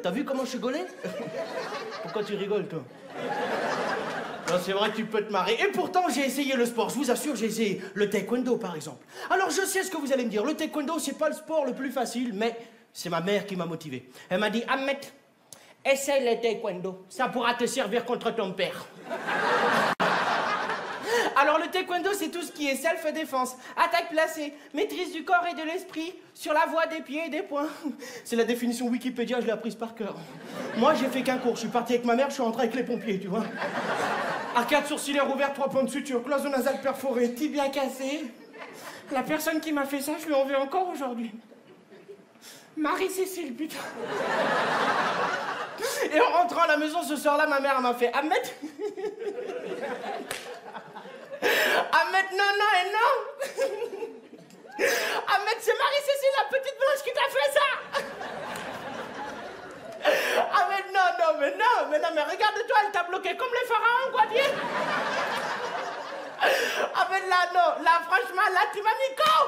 T'as vu comment je suis gaulé? Pourquoi tu rigoles, toi? Non, c'est vrai que tu peux te marrer. Et pourtant, j'ai essayé le sport. Je vous assure, j'ai essayé le taekwondo, par exemple. Alors, je sais ce que vous allez me dire. Le taekwondo, c'est pas le sport le plus facile, mais c'est ma mère qui m'a motivé. Elle m'a dit, Ahmed, essaye le taekwondo. Ça pourra te servir contre ton père. Alors le taekwondo, c'est tout ce qui est self-défense, attaque placée, maîtrise du corps et de l'esprit, sur la voie des pieds et des poings. C'est la définition Wikipédia, je l'ai apprise par cœur. Moi, j'ai fait qu'un cours, je suis parti avec ma mère, je suis rentré avec les pompiers, tu vois. Arcade sourcilière ouverte, 3 points de suture, cloison nasale perforée, tibia cassé. La personne qui m'a fait ça, je lui en veux encore aujourd'hui. Marie-Cécile, putain. Et en rentrant à la maison ce soir-là, ma mère m'a fait Ahmed. Ahmed, non et non. Ahmed, c'est Marie-Cécile, la petite blanche qui t'a fait ça. Ahmed, non, mais regarde-toi, elle t'a bloqué comme les pharaons, quoi, bien. Ahmed, là, non, là, franchement, là, tu m'as mis con.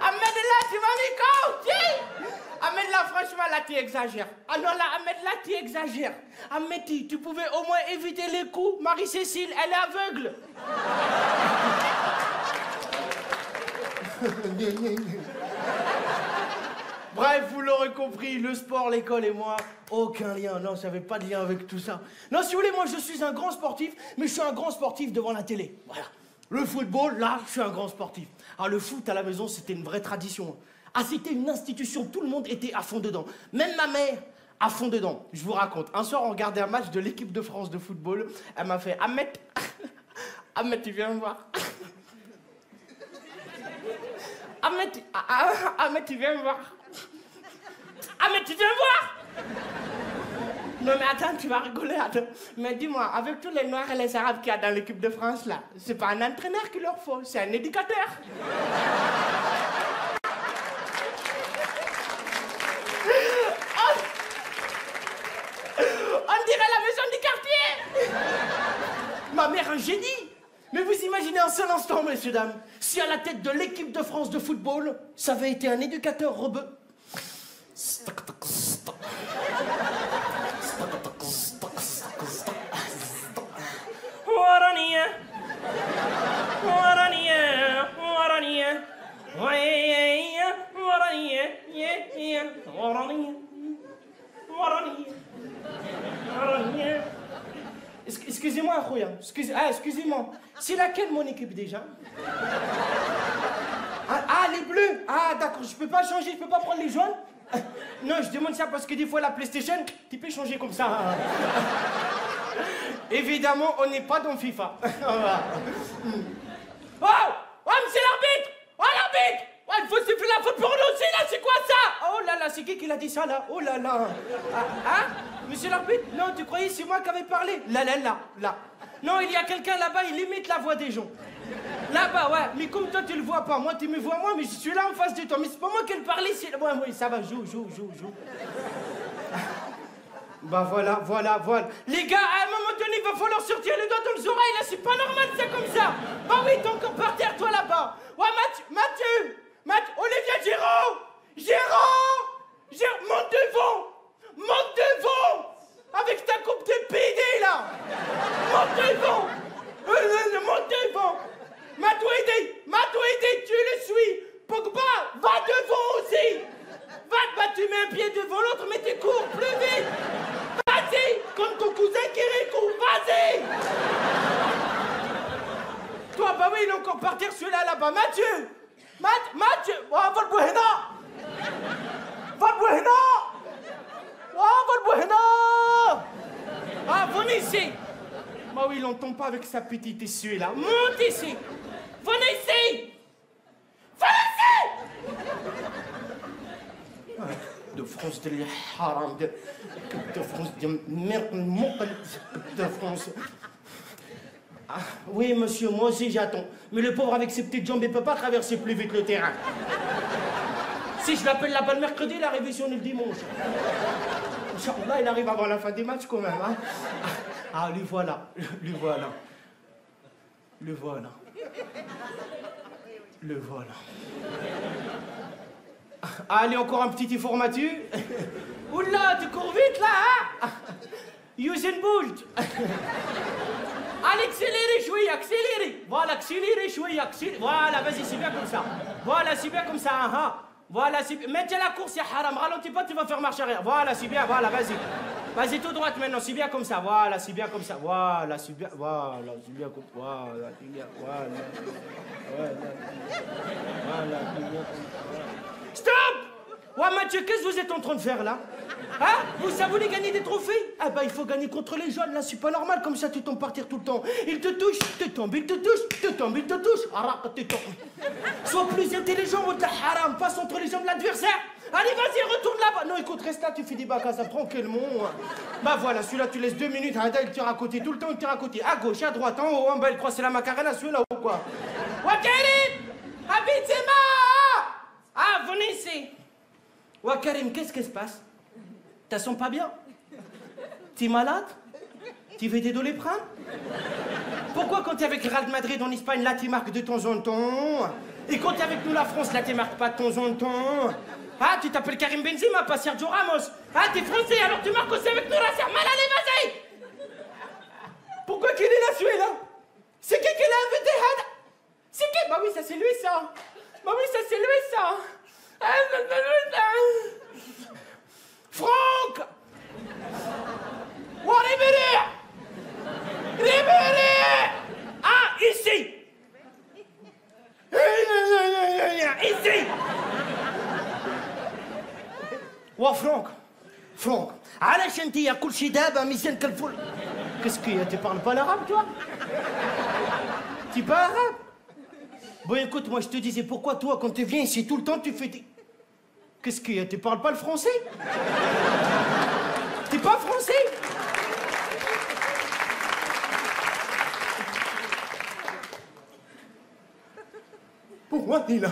Ahmed, là, tu m'as mis con, tiens. Ahmed, là, franchement, là, tu exagères. Ah non, là, Ahmed, là, tu exagères. Ahmed, tu pouvais au moins éviter les coups. Marie-Cécile, elle est aveugle. Bref, vous l'aurez compris, le sport, l'école et moi, aucun lien. Non, ça n'avait pas de lien avec tout ça. Non, si vous voulez, moi, je suis un grand sportif, mais je suis un grand sportif devant la télé. Voilà. Le football, là, je suis un grand sportif. Ah, le foot à la maison, c'était une vraie tradition. Ah, c'était une institution, tout le monde était à fond dedans. Même ma mère, à fond dedans. Je vous raconte. Un soir, on regardait un match de l'équipe de France de football. Elle m'a fait, Ahmed, Ahmed, tu viens me voir. Ahmed, tu viens me voir. Ahmed, tu viens me voir. Non mais attends, tu vas rigoler, attends. Mais dis-moi, avec tous les Noirs et les Arabes qu'il y a dans l'équipe de France, là, c'est pas un entraîneur qu'il leur faut, c'est un éducateur. On dirait la maison du quartier. Ma mère, un génie. Mais vous imaginez un seul instant, messieurs, dames, si à la tête de l'équipe de France de football, ça avait été un éducateur rebeu. Excusez-moi, Khouya. Excusez-moi. C'est laquelle mon équipe déjà? Les bleus. Ah, d'accord. Je peux pas changer, je peux pas prendre les jaunes? Non, je demande ça parce que des fois la PlayStation, tu peux changer comme ça. Évidemment, on n'est pas dans FIFA. Oh, monsieur l'arbitre! Oh, l'arbitre! Oh, il faut siffler la faute pour nous aussi, là, c'est quoi ça? Oh là là, c'est qui l'a dit ça, là? Oh là là. Hein? Monsieur l'arbitre? Non, tu croyais c'est moi qui avais parlé? Là. Non, il y a quelqu'un là-bas, il imite la voix des gens. Là-bas, ouais. Mais comme toi, tu le vois pas. Moi, tu me vois, moi, mais je suis là en face de toi. Mais c'est pas moi qui le parlais, c'est... Ouais, oui, ça va, joue. Bah voilà. Les gars, à un moment donné, il va falloir sortir les doigts dans les oreilles, là, c'est pas normal, c'est comme ça. Bah oui, t'es encore par terre, toi, là-bas. Ouais, Mathieu, Olivier Giraud, monte devant, avec ta coupe de PD, là. Monte devant. Matuidi, tu le suis. Pogba, va devant aussi. Tu mets un pied devant l'autre, mais tu cours plus vite. Vas-y, comme ton cousin Kirikou, vas-y. Toi, bah oui, il est encore par terre, celui-là, là-bas. Mathieu, oh, va le boire. Ah, venez ici. Bah oui, il n'entend pas avec sa petite issue, là. Monte ici. Venez ici. De France de l'haram, de France de merde, de France. Ah, oui, monsieur, moi aussi j'attends. Mais le pauvre avec ses petites jambes, il peut pas traverser plus vite le terrain. Si je l'appelle là-bas le mercredi, la révision est le dimanche. Inch'Allah, il arrive avant la fin des matchs quand même. Hein. Ah, lui voilà. Allez, encore un petit informatu. Oula, tu cours vite là, hein? Usain Bolt. Allez, accélérez. Voilà, accélérez. Voilà, vas-y, c'est bien comme ça. Hein. Voilà, c'est bien. Maintiens la course, ya haram. Ralentis pas, tu vas faire marche arrière. Voilà, c'est bien, voilà, vas-y. Vas-y, tout droite maintenant, c'est bien comme ça. Voilà, c'est bien comme ça. Stop! Ouais, Mathieu, qu'est-ce que vous êtes en train de faire là? Hein? Ça voulez gagner des trophées? Ah bah il faut gagner contre les jeunes, là, c'est pas normal, comme ça tu tombes par terre tout le temps. Il te touche, tu tombes, il te touche. Arrête, tu tombes. Sois plus intelligent, ou de la haram, passe entre les jambes de l'adversaire. Allez, vas-y, retourne là-bas. Non, écoute, reste là, tu fais des bacs à ça tranquillement. Bah voilà, celui-là, tu laisses 2 minutes, il tire à côté, tout le temps, il tire à côté. À gauche, à droite, en haut, en bas, il croit c'est la macarena, celui-là ou quoi? Wakarim! Habitez-moi! Ah, venez ici. Wakarim, qu'est-ce qui se passe? T'as sens pas bien? T'es malade? Tu fais des doliprane? Pourquoi quand t'es avec Real Madrid en Espagne, là, tu marques de temps en temps? Et quand t'es avec nous, la France, là, tu marques pas de temps en temps? Ah, tu t'appelles Karim Benzema, pas Sergio Ramos. Ah, t'es français, alors tu marques aussi avec nous, là, c'est mal, allez, vas-y! Pourquoi qu'il est là, celui-là? C'est qui l'a invité, Hada? C'est qui? Bah oui, ça, c'est lui, ça. Franck! Ribéry! Ah, ici! Oh, Franck. علاش انت يا كل شي دابا ميزان كالفل. Qu'est-ce qu'il y a? Tu parles pas l'arabe, toi? Tu parles arabe? Bon, écoute, moi, je te disais, pourquoi toi, quand tu viens ici, tout le temps, tu fais des... Qu'est-ce qu'il y a? Tu parles pas le français? T'es pas français? Pourquoi t'es là?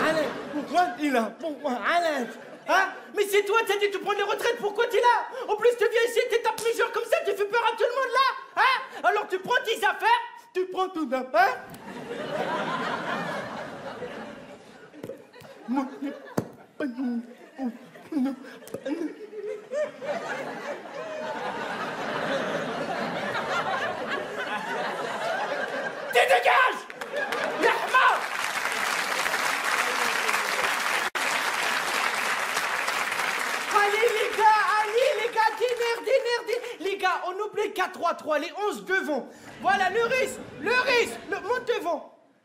Allez, pourquoi t'es là? Pourquoi? Allez. Hein? Mais c'est toi, t'as dit de prendre les retraites, pourquoi t'es là? En plus, tu viens ici, tu tapes les gens comme ça, tu fais peur à tout le monde là. Hein? Alors tu prends tes affaires, tu prends tout d'un. Hein? Tu dégages! Yahma! Allez les gars, démerdez. Les gars, on oublie 4-3-3, les 11 devant. Voilà, le risque, monte devant.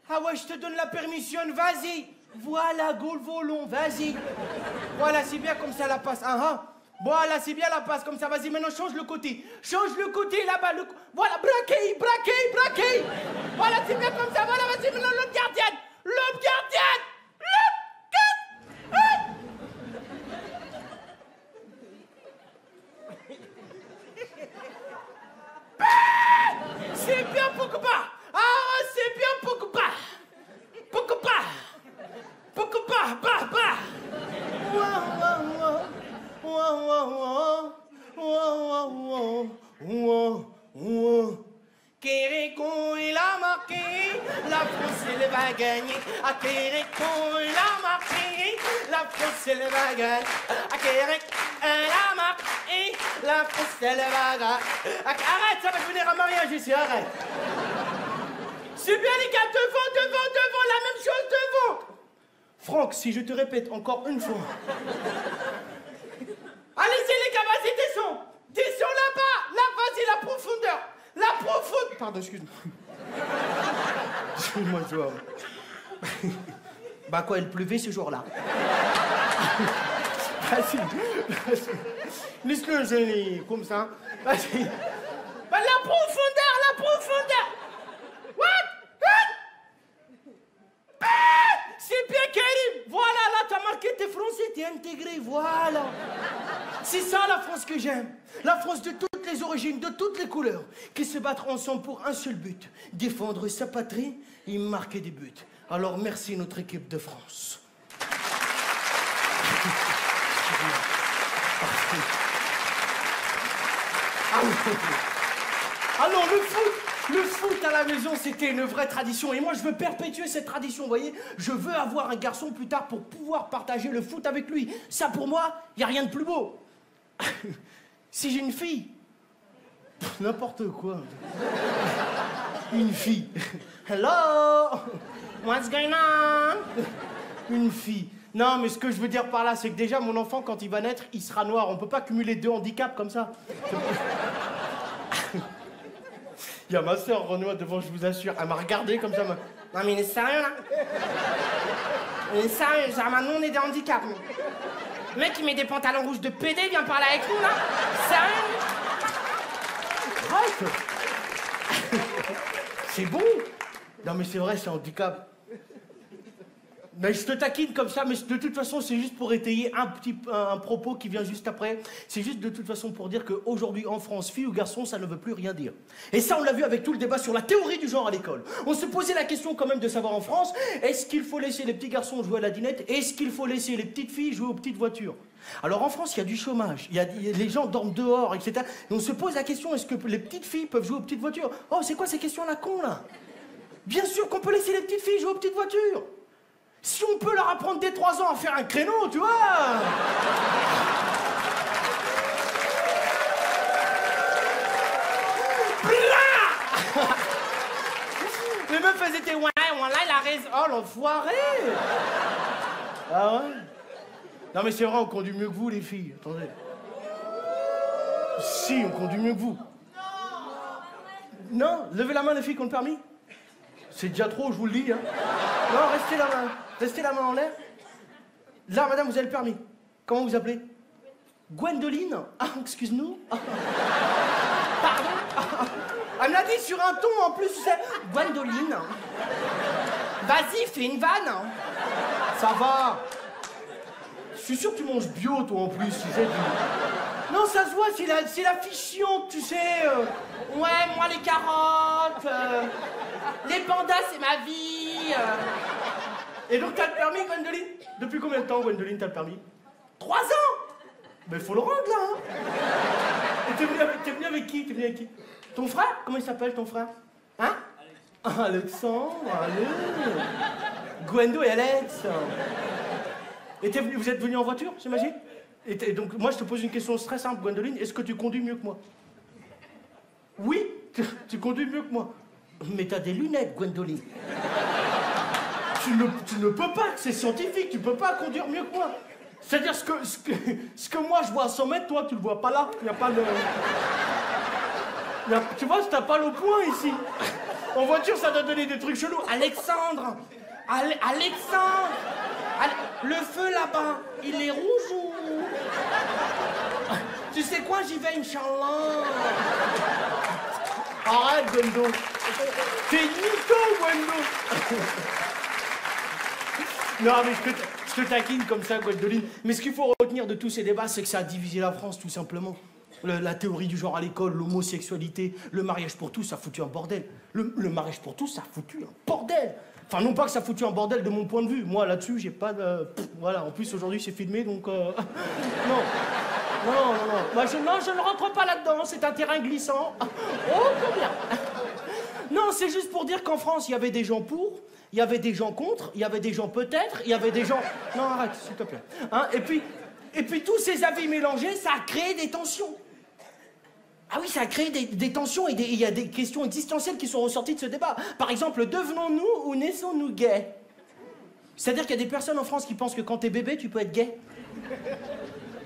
Ah ouais, je te donne la permission, vas-y. Voilà, goal volon, vas-y. Voilà, c'est bien comme ça la passe. Voilà, c'est bien la passe comme ça. Vas-y, maintenant change le côté. Change le côté là-bas. Voilà, braquez. Voilà, c'est bien comme ça. Voilà, vas-y, maintenant l'autre gardienne. C'est bien Pogba. C'est bien Pogba. Kéréko, il a marqué, la France elle va gagner. À Kéréko, il a marqué, la France elle va gagner. À Kéréko, elle a marqué, la France elle va gagner. Arrête, ça va devenir un mariage ici, arrête. C'est bien les gars, devant, la même chose devant. Franck, si je te répète encore une fois. Allez-y les gars, vas-y, descends là-bas. Là, vas-y, la profondeur. Pardon, excuse-moi. Excuse-moi, je vois. Bah quoi, il pleuvait ce jour-là. Vas-y. Laisse-le gêner, comme ça. Vas-y. Bah, la profondeur. What? C'est bien, Karim. Voilà, là, t'as marqué, t'es français, t'es intégré, voilà. C'est ça, la France que j'aime. La France de toutes les origines, de toutes les couleurs, qui se battent ensemble pour un seul but, défendre sa patrie et marquer des buts. Alors, merci, notre équipe de France. Alors, le foot à la maison, c'était une vraie tradition. Et moi, je veux perpétuer cette tradition, vous voyez. Je veux avoir un garçon plus tard pour pouvoir partager le foot avec lui. Ça, pour moi, il n'y a rien de plus beau. Si j'ai une fille, n'importe quoi. Une fille. Hello, what's going on? Une fille. Non, mais ce que je veux dire par là, c'est que déjà, mon enfant, quand il va naître, il sera noir. On peut pas cumuler 2 handicaps comme ça. Il y a ma sœur Renoir devant, je vous assure. Elle m'a regardé comme ça. Non, mais il est sérieux, là? Il est sérieux, genre, maintenant, on est des handicaps. Le mec, il met des pantalons rouges de PD, il vient parler avec nous, là. Sérieux? C'est bon. Non, mais c'est vrai, c'est un handicap. Mais je te taquine comme ça, mais de toute façon, c'est juste pour étayer un propos qui vient juste après. C'est juste de toute façon pour dire qu'aujourd'hui, en France, fille ou garçon, ça ne veut plus rien dire. Et ça, on l'a vu avec tout le débat sur la théorie du genre à l'école. On se posait la question quand même de savoir en France, est-ce qu'il faut laisser les petits garçons jouer à la dinette? Est-ce qu'il faut laisser les petites filles jouer aux petites voitures? Alors en France, il y a du chômage, les gens dorment dehors, etc. Et on se pose la question, est-ce que les petites filles peuvent jouer aux petites voitures? Oh, c'est quoi ces questions à la con, là? Bien sûr qu'on peut laisser les petites filles jouer aux petites voitures. Si on peut leur apprendre dès 3 ans à faire un créneau, tu vois. Les meufs, elles étaient ouais, là, il a raison. Oh, l'enfoiré. Ah ouais? Non, mais c'est vrai, on conduit mieux que vous, les filles. Attendez. Si, on conduit mieux que vous. Non, levez la main, les filles qui ont le permis. C'est déjà trop, je vous le dis. Hein. Non, restez la main. Restez la main en l'air. Là, madame, vous avez le permis. Comment vous appelez? Gwendoline? Ah, excuse-nous. Pardon. Elle me l'a dit sur un ton en plus, tu sais. Gwendoline. Vas-y, fais une vanne. Ça va. Je suis sûr que tu manges bio, toi, en plus, tu sais. Non, ça se voit, c'est la fiction, tu sais. Ouais, moi, les carottes. Les pandas, c'est ma vie. Et donc, t'as le permis, Gwendoline? Depuis combien de temps, Gwendoline, t'as le permis? 3 ans. Mais faut le rendre, là, hein. Et t'es venu avec qui? T'es venu avec qui? Ton frère? Comment il s'appelle, ton frère? Hein? Alexandre, allez. Gwendo et Alex. Et vous êtes venus en voiture, j'imagine? Et donc, moi, je te pose une question très simple, Gwendoline. Est-ce que tu conduis mieux que moi? Oui, tu conduis mieux que moi. Mais t'as des lunettes, Gwendoline. Tu ne peux pas, c'est scientifique, tu peux pas conduire mieux que moi. C'est-à-dire, ce que moi, je vois à 100 mètres, toi, tu le vois pas là. Il n'y a pas de... Tu vois, t'as pas le point ici. En voiture, ça doit donner des trucs chelous. Alexandre. Alexandre. Le feu là-bas, il est rouge ou... Tu sais quoi, j'y vais, Inch'Allah. Arrête, Gwendo. T'es mytho, Gwendo. Non, mais je te taquine comme ça, Gwendoline. Mais ce qu'il faut retenir de tous ces débats, c'est que ça a divisé la France, tout simplement. La théorie du genre à l'école, l'homosexualité, le mariage pour tous, ça a foutu un bordel. Le mariage pour tous, ça a foutu un bordel. Enfin, non pas que ça a foutu un bordel de mon point de vue. Moi, là-dessus, j'ai pas de... Voilà, en plus, aujourd'hui, c'est filmé, donc... Non. Bah, je ne rentre pas là-dedans, c'est un terrain glissant. Oh, combien? Non, c'est juste pour dire qu'en France, il y avait des gens pour, il y avait des gens contre, il y avait des gens peut-être, il y avait des gens... Non, arrête, s'il te plaît. Hein, et puis, tous ces avis mélangés, ça a créé des tensions. Ah oui, ça a créé des tensions et il y a des questions existentielles qui sont ressorties de ce débat. Par exemple, devenons-nous ou naissons-nous gays? C'est-à-dire qu'il y a des personnes en France qui pensent que quand t'es bébé, tu peux être gay.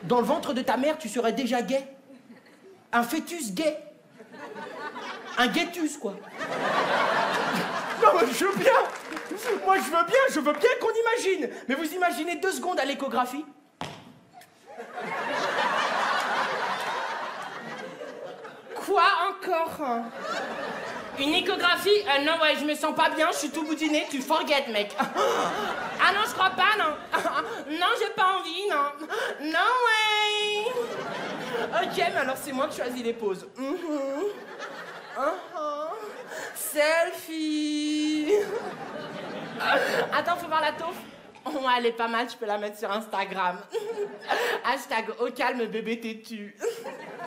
Dans le ventre de ta mère, tu serais déjà gay. Un fœtus gay. Un gaytus, quoi. Non, mais je veux bien. Moi, je veux bien qu'on imagine. Mais vous imaginez 2 secondes à l'échographie? Quoi encore? Une échographie? Non, ouais, je me sens pas bien, je suis tout boudiné, tu forget, mec. Ah non, je crois pas, non. Non, j'ai pas envie, non. Non, ouais. Ok, mais alors c'est moi qui choisis les poses. Selfie. Attends, faut voir la taupe. Oh, elle est pas mal, je peux la mettre sur Instagram. Hashtag au calme bébé têtu.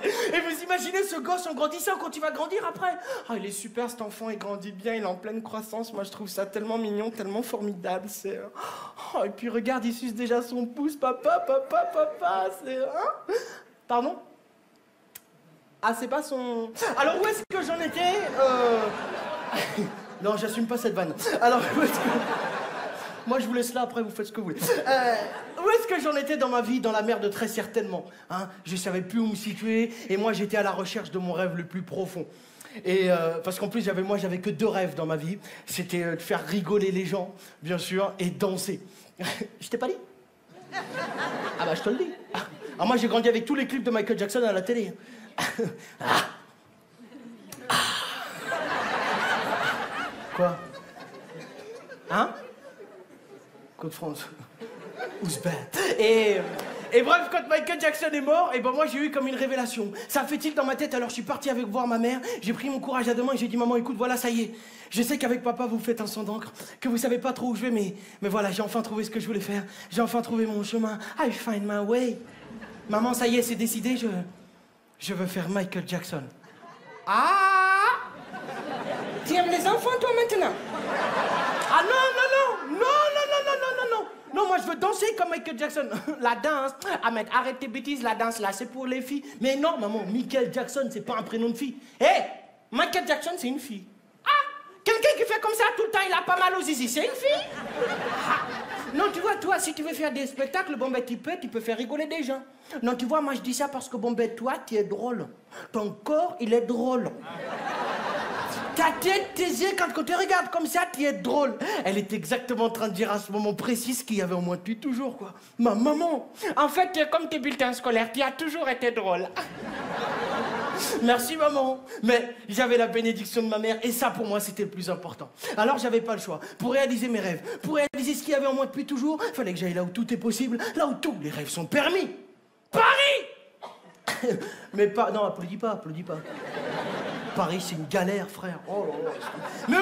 Et vous imaginez ce gosse en grandissant quand il va grandir après? Oh, il est super cet enfant, il grandit bien, il est en pleine croissance. Moi je trouve ça tellement mignon, tellement formidable. C'est... Oh, et puis regarde, il suce déjà son pouce. Papa, c'est... Hein? Pardon? Ah, c'est pas son... Alors où est-ce que j'en étais? Non, j'assume pas cette vanne. Alors où est-ce que... Moi, je vous laisse là, après, vous faites ce que vous voulez. Où est-ce que j'en étais dans ma vie? Dans la merde, très certainement. Hein, je savais plus où me situer, et moi, j'étais à la recherche de mon rêve le plus profond. Et parce qu'en plus, j'avais que 2 rêves dans ma vie. C'était de faire rigoler les gens, bien sûr, et danser. Je t'ai pas dit? Ah bah, je te le dis. Alors moi, j'ai grandi avec tous les clips de Michael Jackson à la télé. Quoi? Hein? Code France. Who's bad? Et bref, quand Michael Jackson est mort, et ben moi j'ai eu comme une révélation. Ça a fait tilt dans ma tête, alors je suis parti avec voir ma mère, j'ai pris mon courage à 2 mains et j'ai dit maman, écoute, voilà, ça y est. Je sais qu'avec papa vous faites un sang d'encre, que vous savez pas trop où je vais, mais voilà, j'ai enfin trouvé ce que je voulais faire. J'ai enfin trouvé mon chemin. I find my way. Maman, ça y est, c'est décidé, je veux faire Michael Jackson. Ah! Tu aimes les enfants, toi, maintenant? Ah non! Non, moi, je veux danser comme Michael Jackson. La danse. Ah, mec, arrête tes bêtises, la danse, là, c'est pour les filles. Mais non, maman, Michael Jackson, c'est pas un prénom de fille. Hé, Michael Jackson, c'est une fille. Ah, quelqu'un qui fait comme ça tout le temps, il a pas mal aux zizi, c'est une fille? Ah. Non, tu vois, toi, si tu veux faire des spectacles, bon, ben, tu peux faire rigoler des gens. Non, tu vois, moi, je dis ça parce que, bon, ben, toi, tu es drôle. Ton corps, il est drôle. Ta tête, tes yeux, quand tu te regardes comme ça, tu es drôle. Elle est exactement en train de dire à ce moment précis ce qu'il y avait au moins depuis toujours, quoi. Ma maman. En fait, tu es comme tes bulletins scolaires, tu as toujours été drôle. Merci, maman. Mais j'avais la bénédiction de ma mère et ça, pour moi, c'était le plus important. Alors, j'avais pas le choix. Pour réaliser mes rêves, pour réaliser ce qu'il y avait en moi depuis toujours, il fallait que j'aille là où tout est possible, là où tous les rêves sont permis. Paris. Mais pas... Non, applaudis pas. Paris, c'est une galère, frère. Oh là là. Mais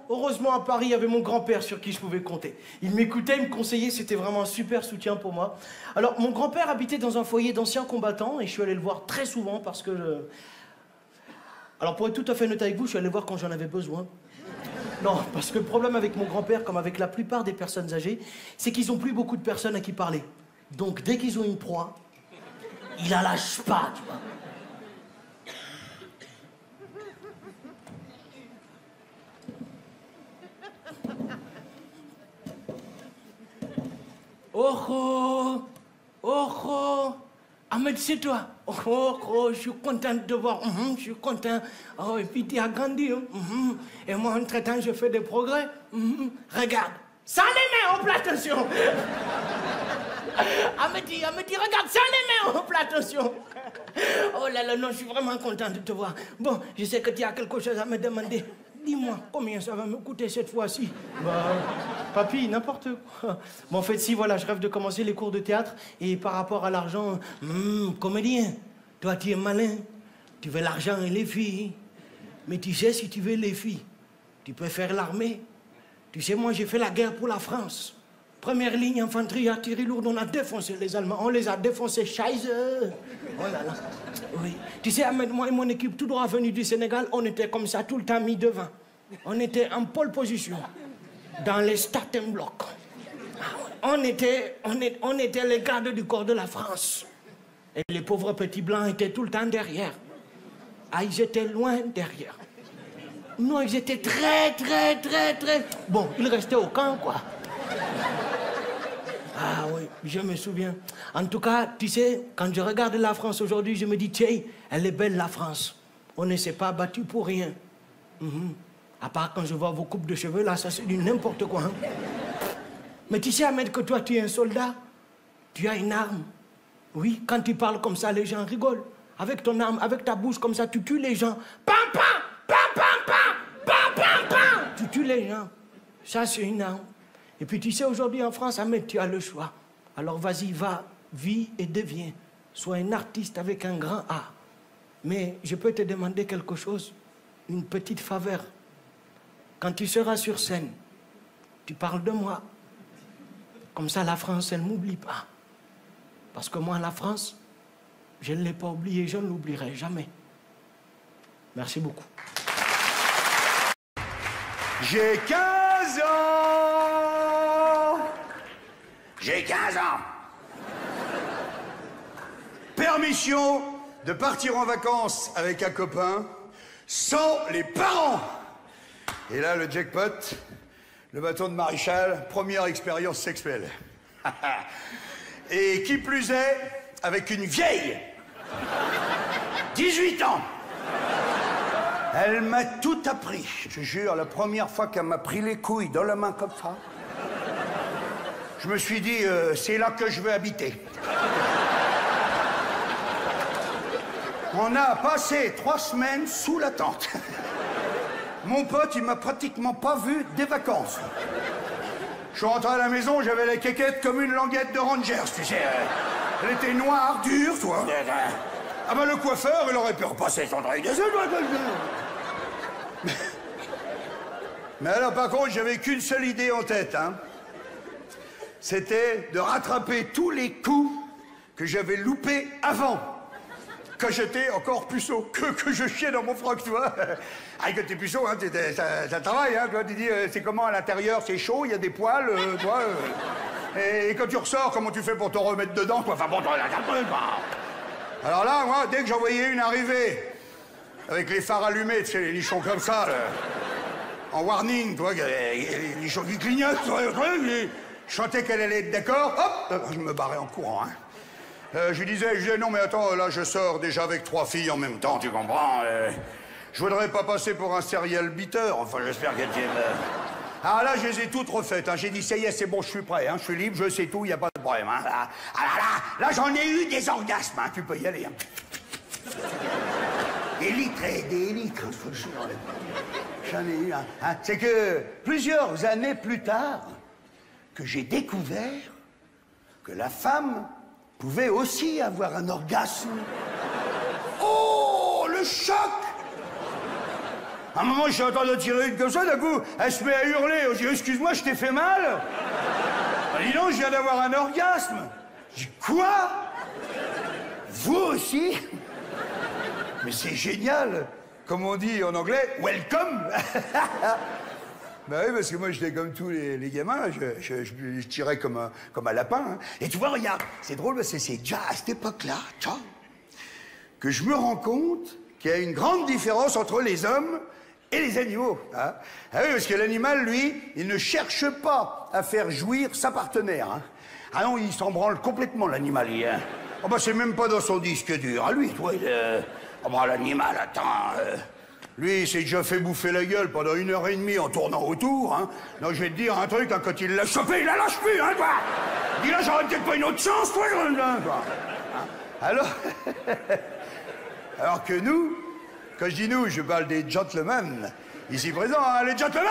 heureusement, à Paris, il y avait mon grand-père sur qui je pouvais compter. Il m'écoutait, il me conseillait, c'était vraiment un super soutien pour moi. Alors, mon grand-père habitait dans un foyer d'anciens combattants et je suis allé le voir très souvent parce que... Alors, pour être tout à fait honnête avec vous, je suis allé le voir quand j'en avais besoin. Non, parce que le problème avec mon grand-père, comme avec la plupart des personnes âgées, c'est qu'ils n'ont plus beaucoup de personnes à qui parler. Donc, dès qu'ils ont une proie, ils la lâchent pas, tu vois. Oh, Ahmed, c'est toi. Oh, je suis content de te voir. Je suis content. Oh, et puis tu as grandi. Et moi, entre-temps, je fais des progrès. Regarde. Sans les mains, on plaît, attention. Ahmed, regarde, sans les mains, on plaît, attention. Oh là là, non, je suis vraiment content de te voir. Bon, je sais que tu as quelque chose à me demander. Dis-moi, combien ça va me coûter cette fois-ci? Papy, n'importe quoi. Bon, en fait, si, voilà, je rêve de commencer les cours de théâtre. Et par rapport à l'argent, comédien, toi, tu es malin. Tu veux l'argent et les filles. Mais tu sais, si tu veux les filles, tu peux faire l'armée. Tu sais, moi, j'ai fait la guerre pour la France. Première ligne, infanterie, artillerie lourde, on a défoncé les Allemands. On les a défoncés, scheisse. Oh là là. Oui. Tu sais, Ahmed, moi et mon équipe, tout droit venue du Sénégal, on était comme ça, tout le temps mis devant. On était en pole position, dans les starting blocks. On était les gardes du corps de la France. Et les pauvres petits blancs étaient tout le temps derrière. Ah, ils étaient loin derrière. Non, ils étaient très... Bon, ils restaient au camp, quoi. Ah oui, je me souviens. En tout cas, tu sais, quand je regarde la France aujourd'hui, je me dis, tiens, elle est belle, la France. On ne s'est pas battu pour rien. À part quand je vois vos coupes de cheveux, là, ça c'est du n'importe quoi. Hein. Mais tu sais, Ahmed, que toi, tu es un soldat. Tu as une arme. Oui, quand tu parles comme ça, les gens rigolent. Avec ton arme, avec ta bouche comme ça, tu tues les gens. Pam, pam, pam, pam, pam, pam, pam, pam. Tu tues les gens. Ça, c'est une arme. Et puis tu sais, aujourd'hui en France, Ahmed, tu as le choix. Alors vas-y, va, vis et deviens. Sois un artiste avec un grand A. Mais je peux te demander quelque chose, une petite faveur. Quand tu seras sur scène, tu parles de moi. Comme ça, la France, elle ne m'oublie pas. Parce que moi, la France, je ne l'ai pas oubliée, je ne l'oublierai jamais. Merci beaucoup. J'ai 15 ans. J'ai 15 ans. Permission de partir en vacances avec un copain sans les parents. Et là, le jackpot, le bâton de maréchal, première expérience sexuelle. Et qui plus est, avec une vieille. 18 ans. Elle m'a tout appris. Je te jure, la première fois qu'elle m'a pris les couilles dans la main comme ça, je me suis dit, c'est là que je veux habiter. On a passé 3 semaines sous la tente. Mon pote, il m'a pratiquement pas vu des vacances. Je suis rentré à la maison, j'avais la quéquette comme une languette de Rangers, tu sais. Elle était noire, dure, toi. Ah ben le coiffeur, il aurait pu repasser son truc. Mais alors par contre, j'avais qu'une seule idée en tête, hein. C'était de rattraper tous les coups que j'avais loupés avant. Quand j'étais encore puceau, que je chiais dans mon froc, tu vois. Ah, quand t'es puceau, hein, ça travaille, hein. Tu dis, c'est comment à l'intérieur, c'est chaud, il y a des poils, toi. Et quand tu ressors, comment tu fais pour te remettre dedans, toi. Enfin bon, toi, là, alors là, moi, dès que j'en voyais une arriver, avec les phares allumés, tu sais, les nichons comme ça, là, en warning, tu vois, les nichons qui clignotent, je sentais qu'elle allait être d'accord, hop, je me barrais en courant, hein. Je lui disais, non mais attends, là je sors déjà avec 3 filles en même temps, tu comprends. Je voudrais pas passer pour un serial beater. Enfin, j'espère que tu me... Ah là, je les ai toutes refaites. Hein. J'ai dit, ça y est, c'est bon, je suis prêt. Hein. Je suis libre, je sais tout, il n'y a pas de problème. Hein. Là, j'en ai eu des orgasmes. Hein. Tu peux y aller. Hein. Des litres et des litres. J'en ai eu un. Hein. C'est que plusieurs années plus tard, que j'ai découvert que la femme pouvait aussi avoir un orgasme. Oh, le choc! À un moment, je suis en train de tirer une comme ça, d'un coup, elle se met à hurler. Je dis, excuse-moi, je t'ai fait mal? Dis donc, je viens d'avoir un orgasme. Je dis, quoi? Vous aussi? Mais c'est génial. Comme on dit en anglais, welcome. Ben oui, parce que moi, j'étais comme tous les gamins. Je tirais comme un lapin. Hein. Et tu vois, regarde, c'est drôle, parce que c'est déjà à cette époque-là, que je me rends compte qu'il y a une grande différence entre les hommes et les animaux. Hein. Ah oui, parce que l'animal, lui, il ne cherche pas à faire jouir sa partenaire. Hein. Ah non, il s'en branle complètement, l'animal. Hein. Oh bah, c'est même pas dans son disque dur. Ah, lui, toi, oh bah, l'animal, attends... Lui, il s'est déjà fait bouffer la gueule pendant 1h30 en tournant autour. Hein. Non, je vais te dire un truc, hein, quand il l'a chopé, il la lâche plus, hein, toi. Dis là, j'aurais peut-être pas une autre chance, toi, quoi. Hein. Alors que nous, quand je dis nous, je parle des gentlemen, ici présents, hein, les gentlemen.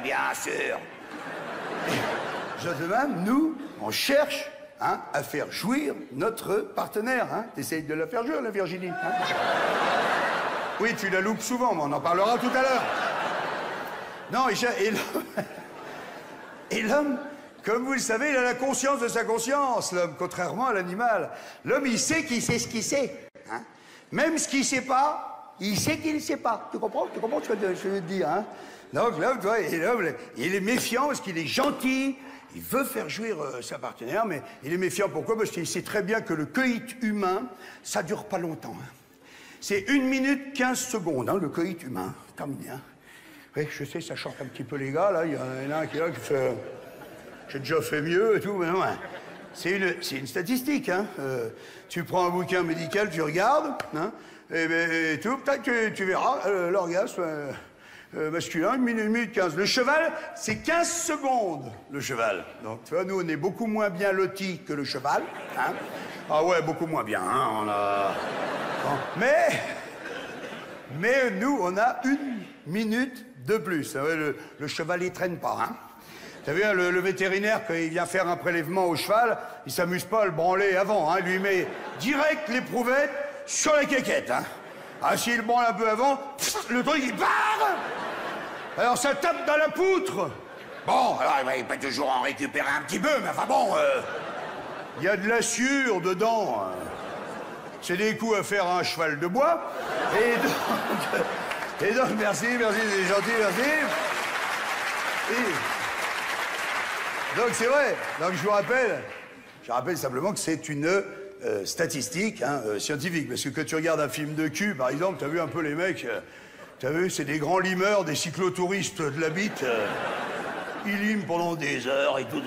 Bien sûr. Gentlemen, nous, on cherche hein, à faire jouir notre partenaire. Hein. T'essayes de la faire jouir, la Virginie. Hein. Oui, tu la loupes souvent, mais on en parlera tout à l'heure. Non, et l'homme, comme vous le savez, il a la conscience de sa conscience, l'homme, contrairement à l'animal. L'homme, il sait qu'il sait ce qu'il sait. Hein. Même ce qu'il ne sait pas, il sait qu'il ne sait pas. Tu comprends ce que je veux te dire, hein. Donc l'homme, tu vois, il est méfiant parce qu'il est gentil. Il veut faire jouir sa partenaire, mais il est méfiant. Pourquoi? Parce qu'il sait très bien que le coït humain, ça dure pas longtemps. Hein. C'est 1 minute 15 secondes, hein, le coït humain. Terminé. Hein. Oui, je sais, ça chante un petit peu les gars, là. Il y en a un qui est là qui fait... J'ai déjà fait mieux et tout, mais non. Hein. C'est une statistique. Hein. Tu prends un bouquin médical, tu regardes, hein, et tout, peut-être tu verras l'orgasme... masculin, 1 minute 15. Le cheval, c'est 15 secondes, le cheval. Donc, tu vois, nous, on est beaucoup moins bien lotis que le cheval. Hein. Ah ouais, beaucoup moins bien. Hein, on a... Bon. Mais nous, on a 1 minute de plus. Le cheval, il traîne pas. Hein. T'as vu, hein, le vétérinaire, quand il vient faire un prélèvement au cheval, il s'amuse pas à le branler avant. Hein. Il lui met direct l'éprouvette sur la quéquette. Hein. Ah, s'il branle un peu avant, le truc, il part. Alors, ça tape dans la poutre. Bon, alors, il peut toujours en récupérer un petit peu, mais enfin bon... Il y a de la sueur dedans. C'est des coups à faire à un cheval de bois. Et donc merci, c'est gentil, merci. Donc, c'est vrai. Donc, je rappelle simplement que c'est une... statistique, hein, scientifique. Parce que quand tu regardes un film de cul, par exemple, t'as vu un peu les mecs, t'as vu, c'est des grands limeurs, des cyclotouristes de la bite. Ils liment pendant des heures et tout.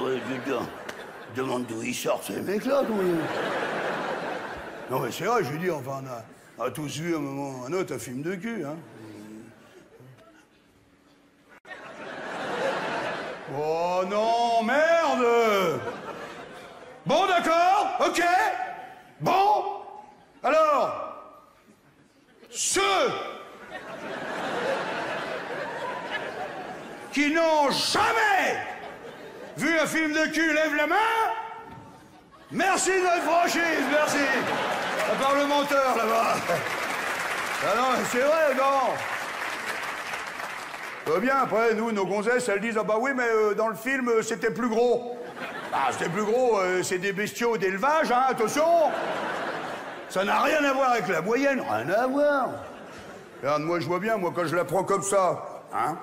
Demande d'où ils sortent, ces mecs-là. Non, mais c'est vrai, je veux dire, enfin, on a tous vu à un moment ou à un autre un film de cul, hein. Oh non, merde! Bon, d'accord, ok. Bon, alors, ceux qui n'ont jamais vu un film de cul, lève la main. Merci de votre franchise, merci. À part le menteur, là-bas. Ah non, c'est vrai, non. Ça va bien, après, nous, nos gonzesses, elles disent, ah bah oui, mais dans le film, c'était plus gros. Ah, c'était plus gros, c'est des bestiaux d'élevage, hein, attention. Ça n'a rien à voir avec la moyenne, rien à voir. Regarde, moi, je vois bien, moi, quand je la prends comme ça, hein.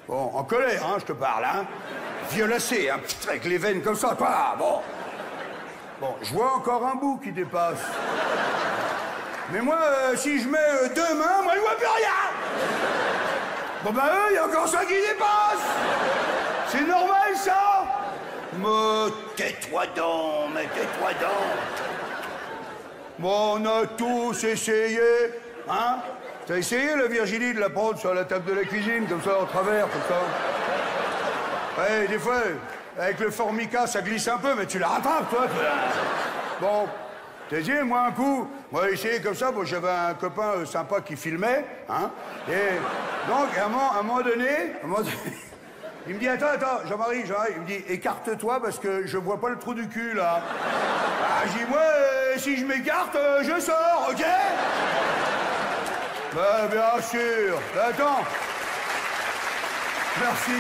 Bon, en colère, hein, je te parle, hein. Violacée, hein, avec les veines comme ça, pas, bon. Bon, je vois encore un bout qui dépasse. Mais moi, si je mets 2 mains, moi, je vois plus rien. Bon, bah, il y a encore ça qui dépasse. C'est normal, ça. Mais tais-toi donc, Bon, on a tous essayé, Hein? T'as essayé, la Virginie, de la prendre sur la table de la cuisine, comme ça, en travers, comme ça? Ouais, des fois, avec le formica, ça glisse un peu, mais tu la rattrapes, toi. Bon, t'as dit, moi, un coup, moi, j'ai essayé comme ça, bon, j'avais un copain sympa qui filmait, hein? Et donc, à un moment donné, il me dit, attends, Jean-Marie, il me dit, écarte-toi parce que je vois pas le trou du cul, là. Ah, je dis, moi, si je m'écarte, je sors, ok? Ben, bien sûr. Ben, attends. Merci.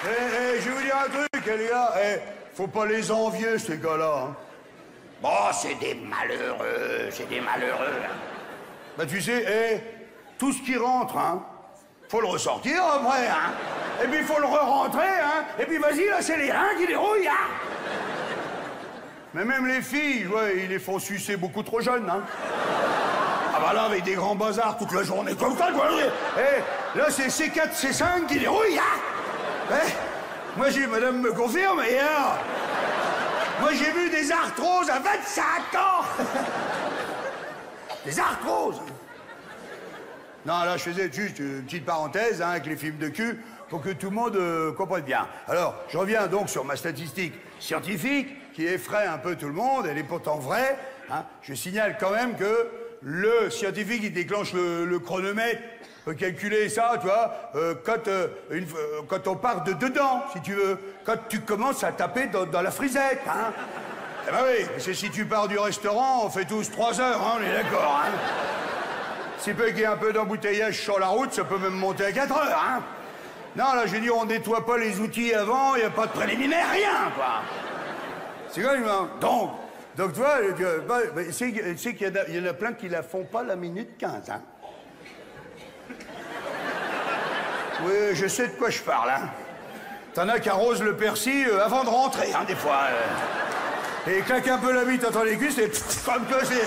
Je vais vous dire un truc, les gars. Faut pas les envier, ces gars-là. Hein. Bon, c'est des malheureux, c'est des malheureux. Bah, tu sais, tout ce qui rentre, hein, faut le ressortir après, hein. Et puis, faut le re-rentrer, hein. Et puis, vas-y, là, c'est les reins qui dérouillent, hein. Mais même les filles, ouais, ils les font sucer beaucoup trop jeunes, hein. Ah bah là, avec des grands bazars toute la journée comme ça, quoi. Là, c'est C4, C5 qui dérouillent, hein. Moi, madame me confirme, et alors, moi, j'ai vu des arthroses à 25 ans. Des arthroses. Non, là, je faisais juste une petite parenthèse, hein, avec les films de cul, pour que tout le monde comprenne bien. Alors, je reviens donc sur ma statistique scientifique, qui effraie un peu tout le monde, elle est pourtant vraie. Hein. Je signale quand même que le scientifique, il déclenche le chronomètre, peut calculer ça, tu vois, quand on part de dedans, si tu veux, quand tu commences à taper dans la frisette, hein. Eh ben oui, parce que si tu pars du restaurant, on fait tous 3 heures, hein, on est d'accord, hein. Si peu qu'il y ait un peu d'embouteillage sur la route, ça peut même monter à 4 heures, hein. Non, là, je veux dire, on nettoie pas les outils avant, il n'y a pas de préliminaire, rien, quoi. C'est quoi, donc, tu vois, c'est qu'il y en a plein qui la font pas la minute 15, hein. Oui, je sais de quoi je parle, hein. T'en as qui arrosent le persil avant de rentrer, hein, des fois. Et claque un peu la bite entre les cuisses et comme que c'est...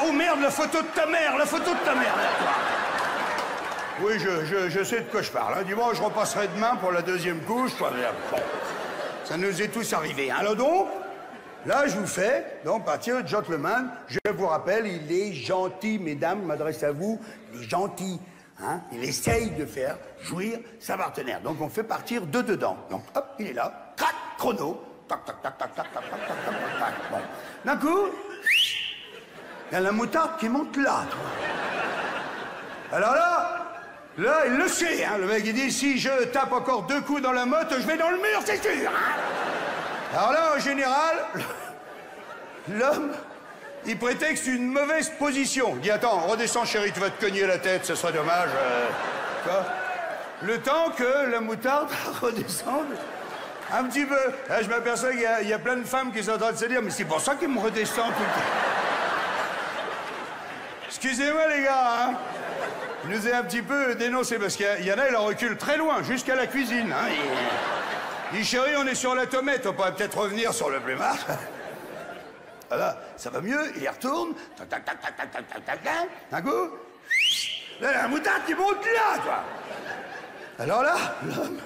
Oh merde, la photo de ta mère, là, toi. Oui, je sais de quoi je parle, hein. Dis-moi, je repasserai demain pour la deuxième couche, quoi. Bon, ça nous est tous arrivé, hein. Alors donc, là, je vous fais, donc, partir de gentleman, je vous rappelle, il est gentil, mesdames, je m'adresse à vous, il est gentil. Hein, il essaye de faire jouir sa partenaire. Donc on fait partir de dedans. Donc hop, il est là. Crac, chrono. Tac, tac, tac, tac, tac, tac, tac, tac, tac, tac. Bon. D'un coup, il y a la moutarde qui monte là. Alors là, il le sait. Hein, le mec, il dit, si je tape encore 2 coups dans la motte, je vais dans le mur, c'est sûr. Hein. Alors là, en général, l'homme... il prétexte une mauvaise position. Il dit, attends, redescends, chérie, tu vas te cogner la tête, ce serait dommage. Le temps que la moutarde redescende un petit peu. Là, je m'aperçois qu'il y a plein de femmes qui sont en train de se dire, mais c'est pour ça qu'il me redescend tout le temps. Excusez-moi, les gars, hein. Il nous est un petit peu dénoncé, parce qu'il y en a, il en recule très loin, jusqu'à la cuisine. Hein. Il dit, chérie, on est sur la tomate, on pourrait peut-être revenir sur le plumard. Voilà, ça va mieux, il y retourne, tac, tac, tac, tac, tac, tac, tac, tac, tac, d'un coup, là, la moutarde qui monte là, toi. Alors là, l'homme,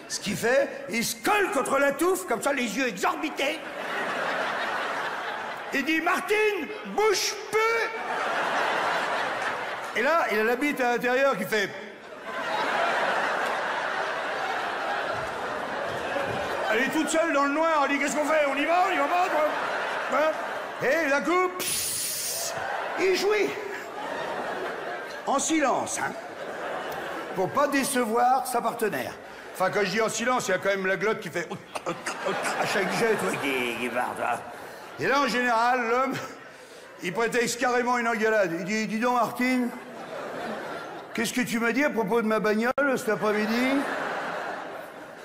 ce qu'il fait, il se colle contre la touffe, comme ça, les yeux exorbités. Il dit, Martine, bouge peu. Et là, il a la bite à l'intérieur qui fait... Elle est toute seule dans le noir, elle dit, qu'est-ce qu'on fait? On y va pas, toi? Et d'un coup, il jouit. En silence, hein. Pour pas décevoir sa partenaire. Enfin, quand je dis en silence, il y a quand même la glotte qui fait... à chaque jet, toi, qui part, toi. Et là, en général, l'homme, il prétexte carrément une engueulade. Il dit, dis donc, Martine, qu'est-ce que tu m'as dit à propos de ma bagnole cet après-midi?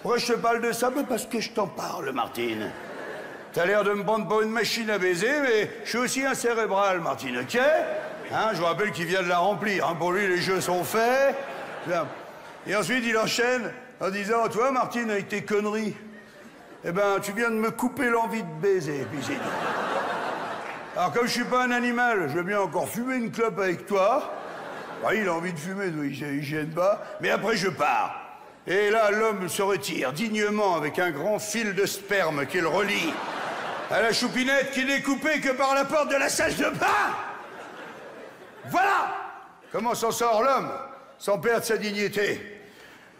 Pourquoi je te parle de ça? Mais parce que je t'en parle, Martine. T'as l'air de me prendre pour une machine à baiser, mais je suis aussi un cérébral, Martine, ok? Hein, je vous rappelle qu'il vient de la remplir. Hein, pour lui, les jeux sont faits. Bien. Et ensuite, il enchaîne en disant, toi, Martine, avec tes conneries, eh ben, tu viens de me couper l'envie de baiser. Puis c'est tout. Alors, comme je suis pas un animal, je veux bien encore fumer une clope avec toi. Ouais, il a envie de fumer, il gêne pas. Mais après, je pars. Et là, l'homme se retire dignement avec un grand fil de sperme qu'il relie À la choupinette qui n'est coupée que par la porte de la salle de bain. Voilà comment s'en sort l'homme sans perdre sa dignité.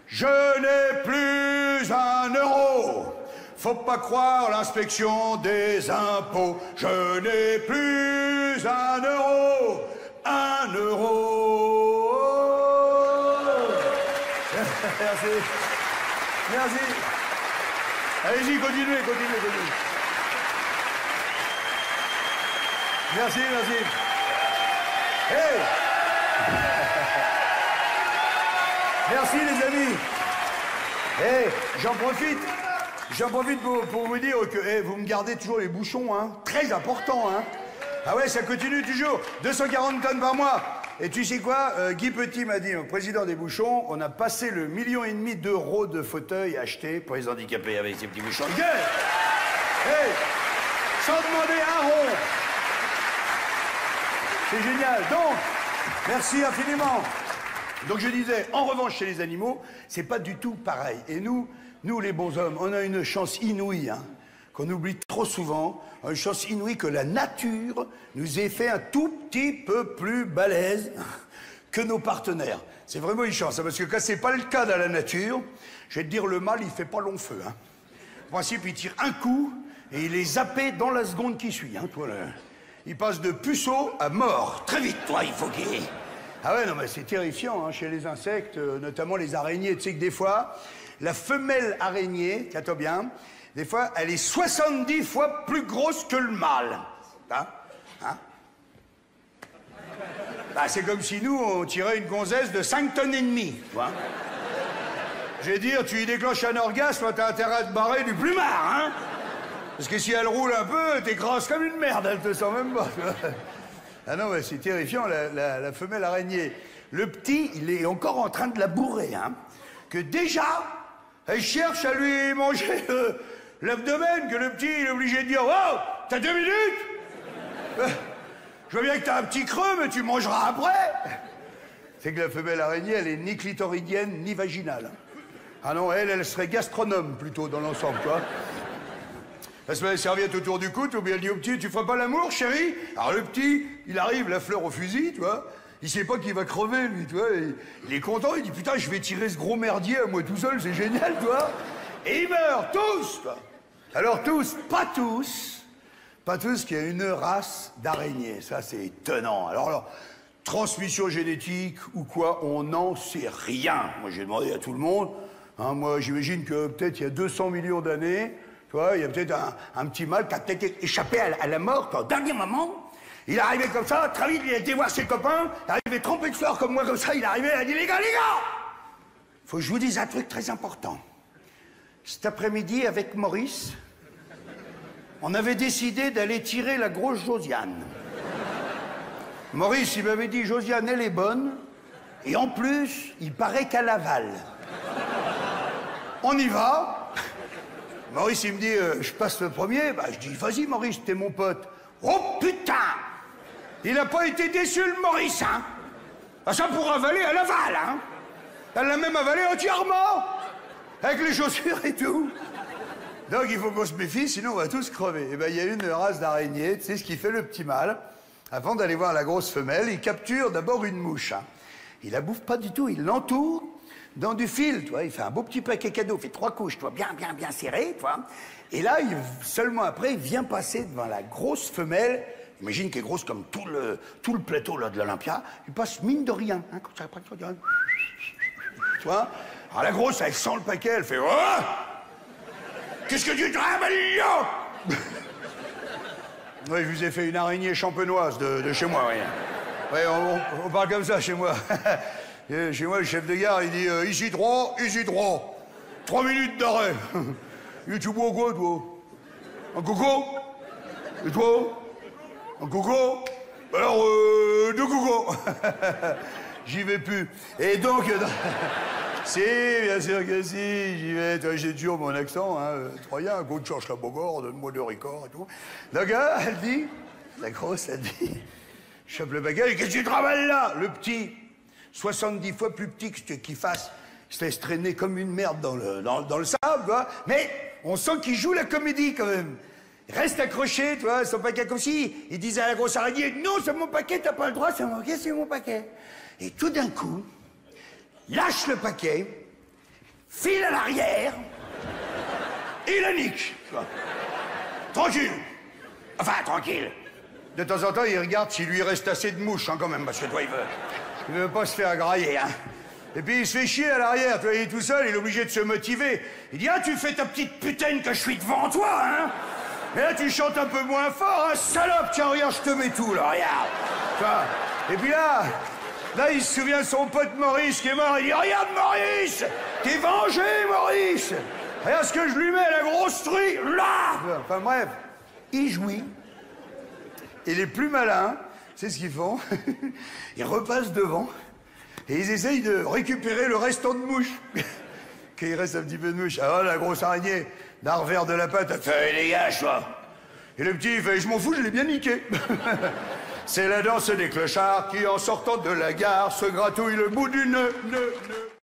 Je n'ai plus un euro. Faut pas croire l'inspection des impôts. Je n'ai plus un euro. Un euro. Merci. Merci. Allez-y, continuez. Merci. Hey. Merci les amis. Hey, j'en profite pour vous dire que hey, vous me gardez toujours les bouchons, hein. Très important, hein. Ah ouais, ça continue toujours. 240 tonnes par mois. Et tu sais quoi, Guy Petit m'a dit, président des bouchons, on a passé le 1,5 million d'euros de fauteuils achetés pour les handicapés avec ces petits bouchons. Gueule. Hey, sans demander un rond. C'est génial. Donc, merci infiniment. Donc je disais, en revanche, chez les animaux, c'est pas du tout pareil. Et nous les bons hommes, on a une chance inouïe, hein, qu'on oublie trop souvent, une chance inouïe que la nature nous ait fait un tout petit peu plus balèze que nos partenaires. C'est vraiment une chance, hein, parce que quand c'est pas le cas dans la nature, je vais te dire, le mâle, il fait pas long feu. Hein. En principe, il tire un coup et il est zappé dans la seconde qui suit. Hein, toi, là. Il passe de puceau à mort. Très vite, toi, il faut qu'il... Ah ouais, non, mais c'est terrifiant, hein, chez les insectes, notamment les araignées. Tu sais que des fois, la femelle araignée, tiens-toi bien, des fois, elle est 70 fois plus grosse que le mâle. Hein? Bah, c'est comme si nous, on tirait une gonzesse de 5 tonnes et demie. Tu vois? Je vais dire, tu y déclenches un orgasme, t'as intérêt à te barrer du plumard, hein? Parce que si elle roule un peu, t'écrases comme une merde, elle te sent même pas. Ah non, mais c'est terrifiant, la femelle araignée. Le petit, il est encore en train de la bourrer, hein. Que déjà, elle cherche à lui manger l'abdomen, que le petit, il est obligé de dire « Oh, t'as 2 minutes Je vois bien que t'as un petit creux, mais tu mangeras après !» C'est que la femelle araignée, elle est ni clitoridienne, ni vaginale. Ah non, elle serait gastronome, plutôt, dans l'ensemble, quoi. Elle se met la serviette autour du cou, ou bien elle dit au petit, tu feras pas l'amour, chérie? Alors le petit, il arrive, la fleur au fusil, tu vois. Il sait pas qu'il va crever, lui, tu vois. Il est content, il dit, putain, je vais tirer ce gros merdier à moi tout seul, c'est génial, tu vois. Et ils meurent, tous, quoi. Alors tous, pas tous, qu'il y a une race d'araignées. Ça, c'est étonnant. Alors, transmission génétique ou quoi, on n'en sait rien. Moi, j'ai demandé à tout le monde. Hein, moi, j'imagine que peut-être il y a 200 millions d'années, tu vois, il y a peut-être un petit mâle qui a peut-être échappé à la mort, quoi. Au dernier moment, il est arrivé comme ça, très vite, il a été voir ses copains, il est arrivé trempé de fleurs comme moi, comme ça, il est arrivé, il a dit, les gars, faut que je vous dise un truc très important. Cet après-midi, avec Maurice, on avait décidé d'aller tirer la grosse Josiane. Maurice, il m'avait dit, Josiane, elle est bonne, et en plus, il paraît qu'elle avale. On y va. Maurice, il me dit, je passe le premier. Bah, je dis, vas-y, Maurice, t'es mon pote. Oh, putain! Il n'a pas été déçu, le Maurice, hein? Ah, ça, pour avaler, elle avale, hein? Elle l'a même avalé entièrement! Avec les chaussures et tout. Donc, il faut qu'on se méfie, sinon on va tous crever. Et ben, il y a une race d'araignées, tu sais ce qui fait le petit mâle. Avant d'aller voir la grosse femelle, il capture d'abord une mouche, hein. Il la bouffe pas du tout, il l'entoure dans du fil, tu vois, il fait un beau petit paquet cadeau, il fait 3 couches, tu vois, bien serré, tu vois. Et là, seulement après, il vient passer devant la grosse femelle, imagine qu'elle est grosse comme tout le plateau là, de l'Olympia, il passe mine de rien, hein, quand ça prend, tu vois. Alors la grosse, elle sent le paquet, elle fait « Oh, qu'est-ce que tu travailles là ?» Oui, je vous ai fait une araignée champenoise de chez moi, oui. Oui, on parle comme ça chez moi. Chez moi, le chef de gare, il dit ici 3, ici 3. 3 minutes d'arrêt. Et tu bois quoi, toi? Un coco? Et toi? Un coco? Alors, 2 cocos. J'y vais plus. Et donc, si, bien sûr que si, j'y vais. J'ai toujours mon accent, hein, troyen, un coup de cherche la Bogor, donne-moi 2 ricords et tout. Donc, elle dit, la grosse, elle dit, je chope le bagage, qu'est-ce que tu travailles là? Le petit, 70 fois plus petit que qu'il fasse, il se laisse traîner comme une merde dans le sable, quoi. Mais on sent qu'il joue la comédie quand même. reste accroché, tu vois, son paquet comme si. Il disait à la grosse araignée, non, c'est mon paquet, t'as pas le droit, c'est mon paquet, c'est mon paquet. Et tout d'un coup, lâche le paquet, file à l'arrière, et la nique. Tu vois. Tranquille. Enfin, tranquille. De temps en temps, il regarde s'il lui reste assez de mouches, hein, quand même, parce que toi, il veut pas se faire grailler, hein. Et puis il se fait chier à l'arrière, tu vois, il est tout seul, il est obligé de se motiver. Il dit, ah, tu fais ta petite putaine que je suis devant toi, hein. Et là, tu chantes un peu moins fort, hein, salope, tiens, regarde, je te mets tout, là, regarde. Tu vois. Et puis là, il se souvient de son pote Maurice qui est mort, il dit, regarde, Maurice, t'es vengé, Maurice. Regarde ce que je lui mets, la grosse truie, là. Enfin, bref, il jouit. Et les plus malins, c'est ce qu'ils font, ils repassent devant, et ils essayent de récupérer le restant de mouches. Qu'il reste un petit peu de mouches. Alors la grosse araignée, d'un revers de la patte, elle fait, dégage, toi. Et le petit, il fait, je m'en fous, je l'ai bien niqué. C'est la danse des clochards qui, en sortant de la gare, se gratouille le bout du nœud.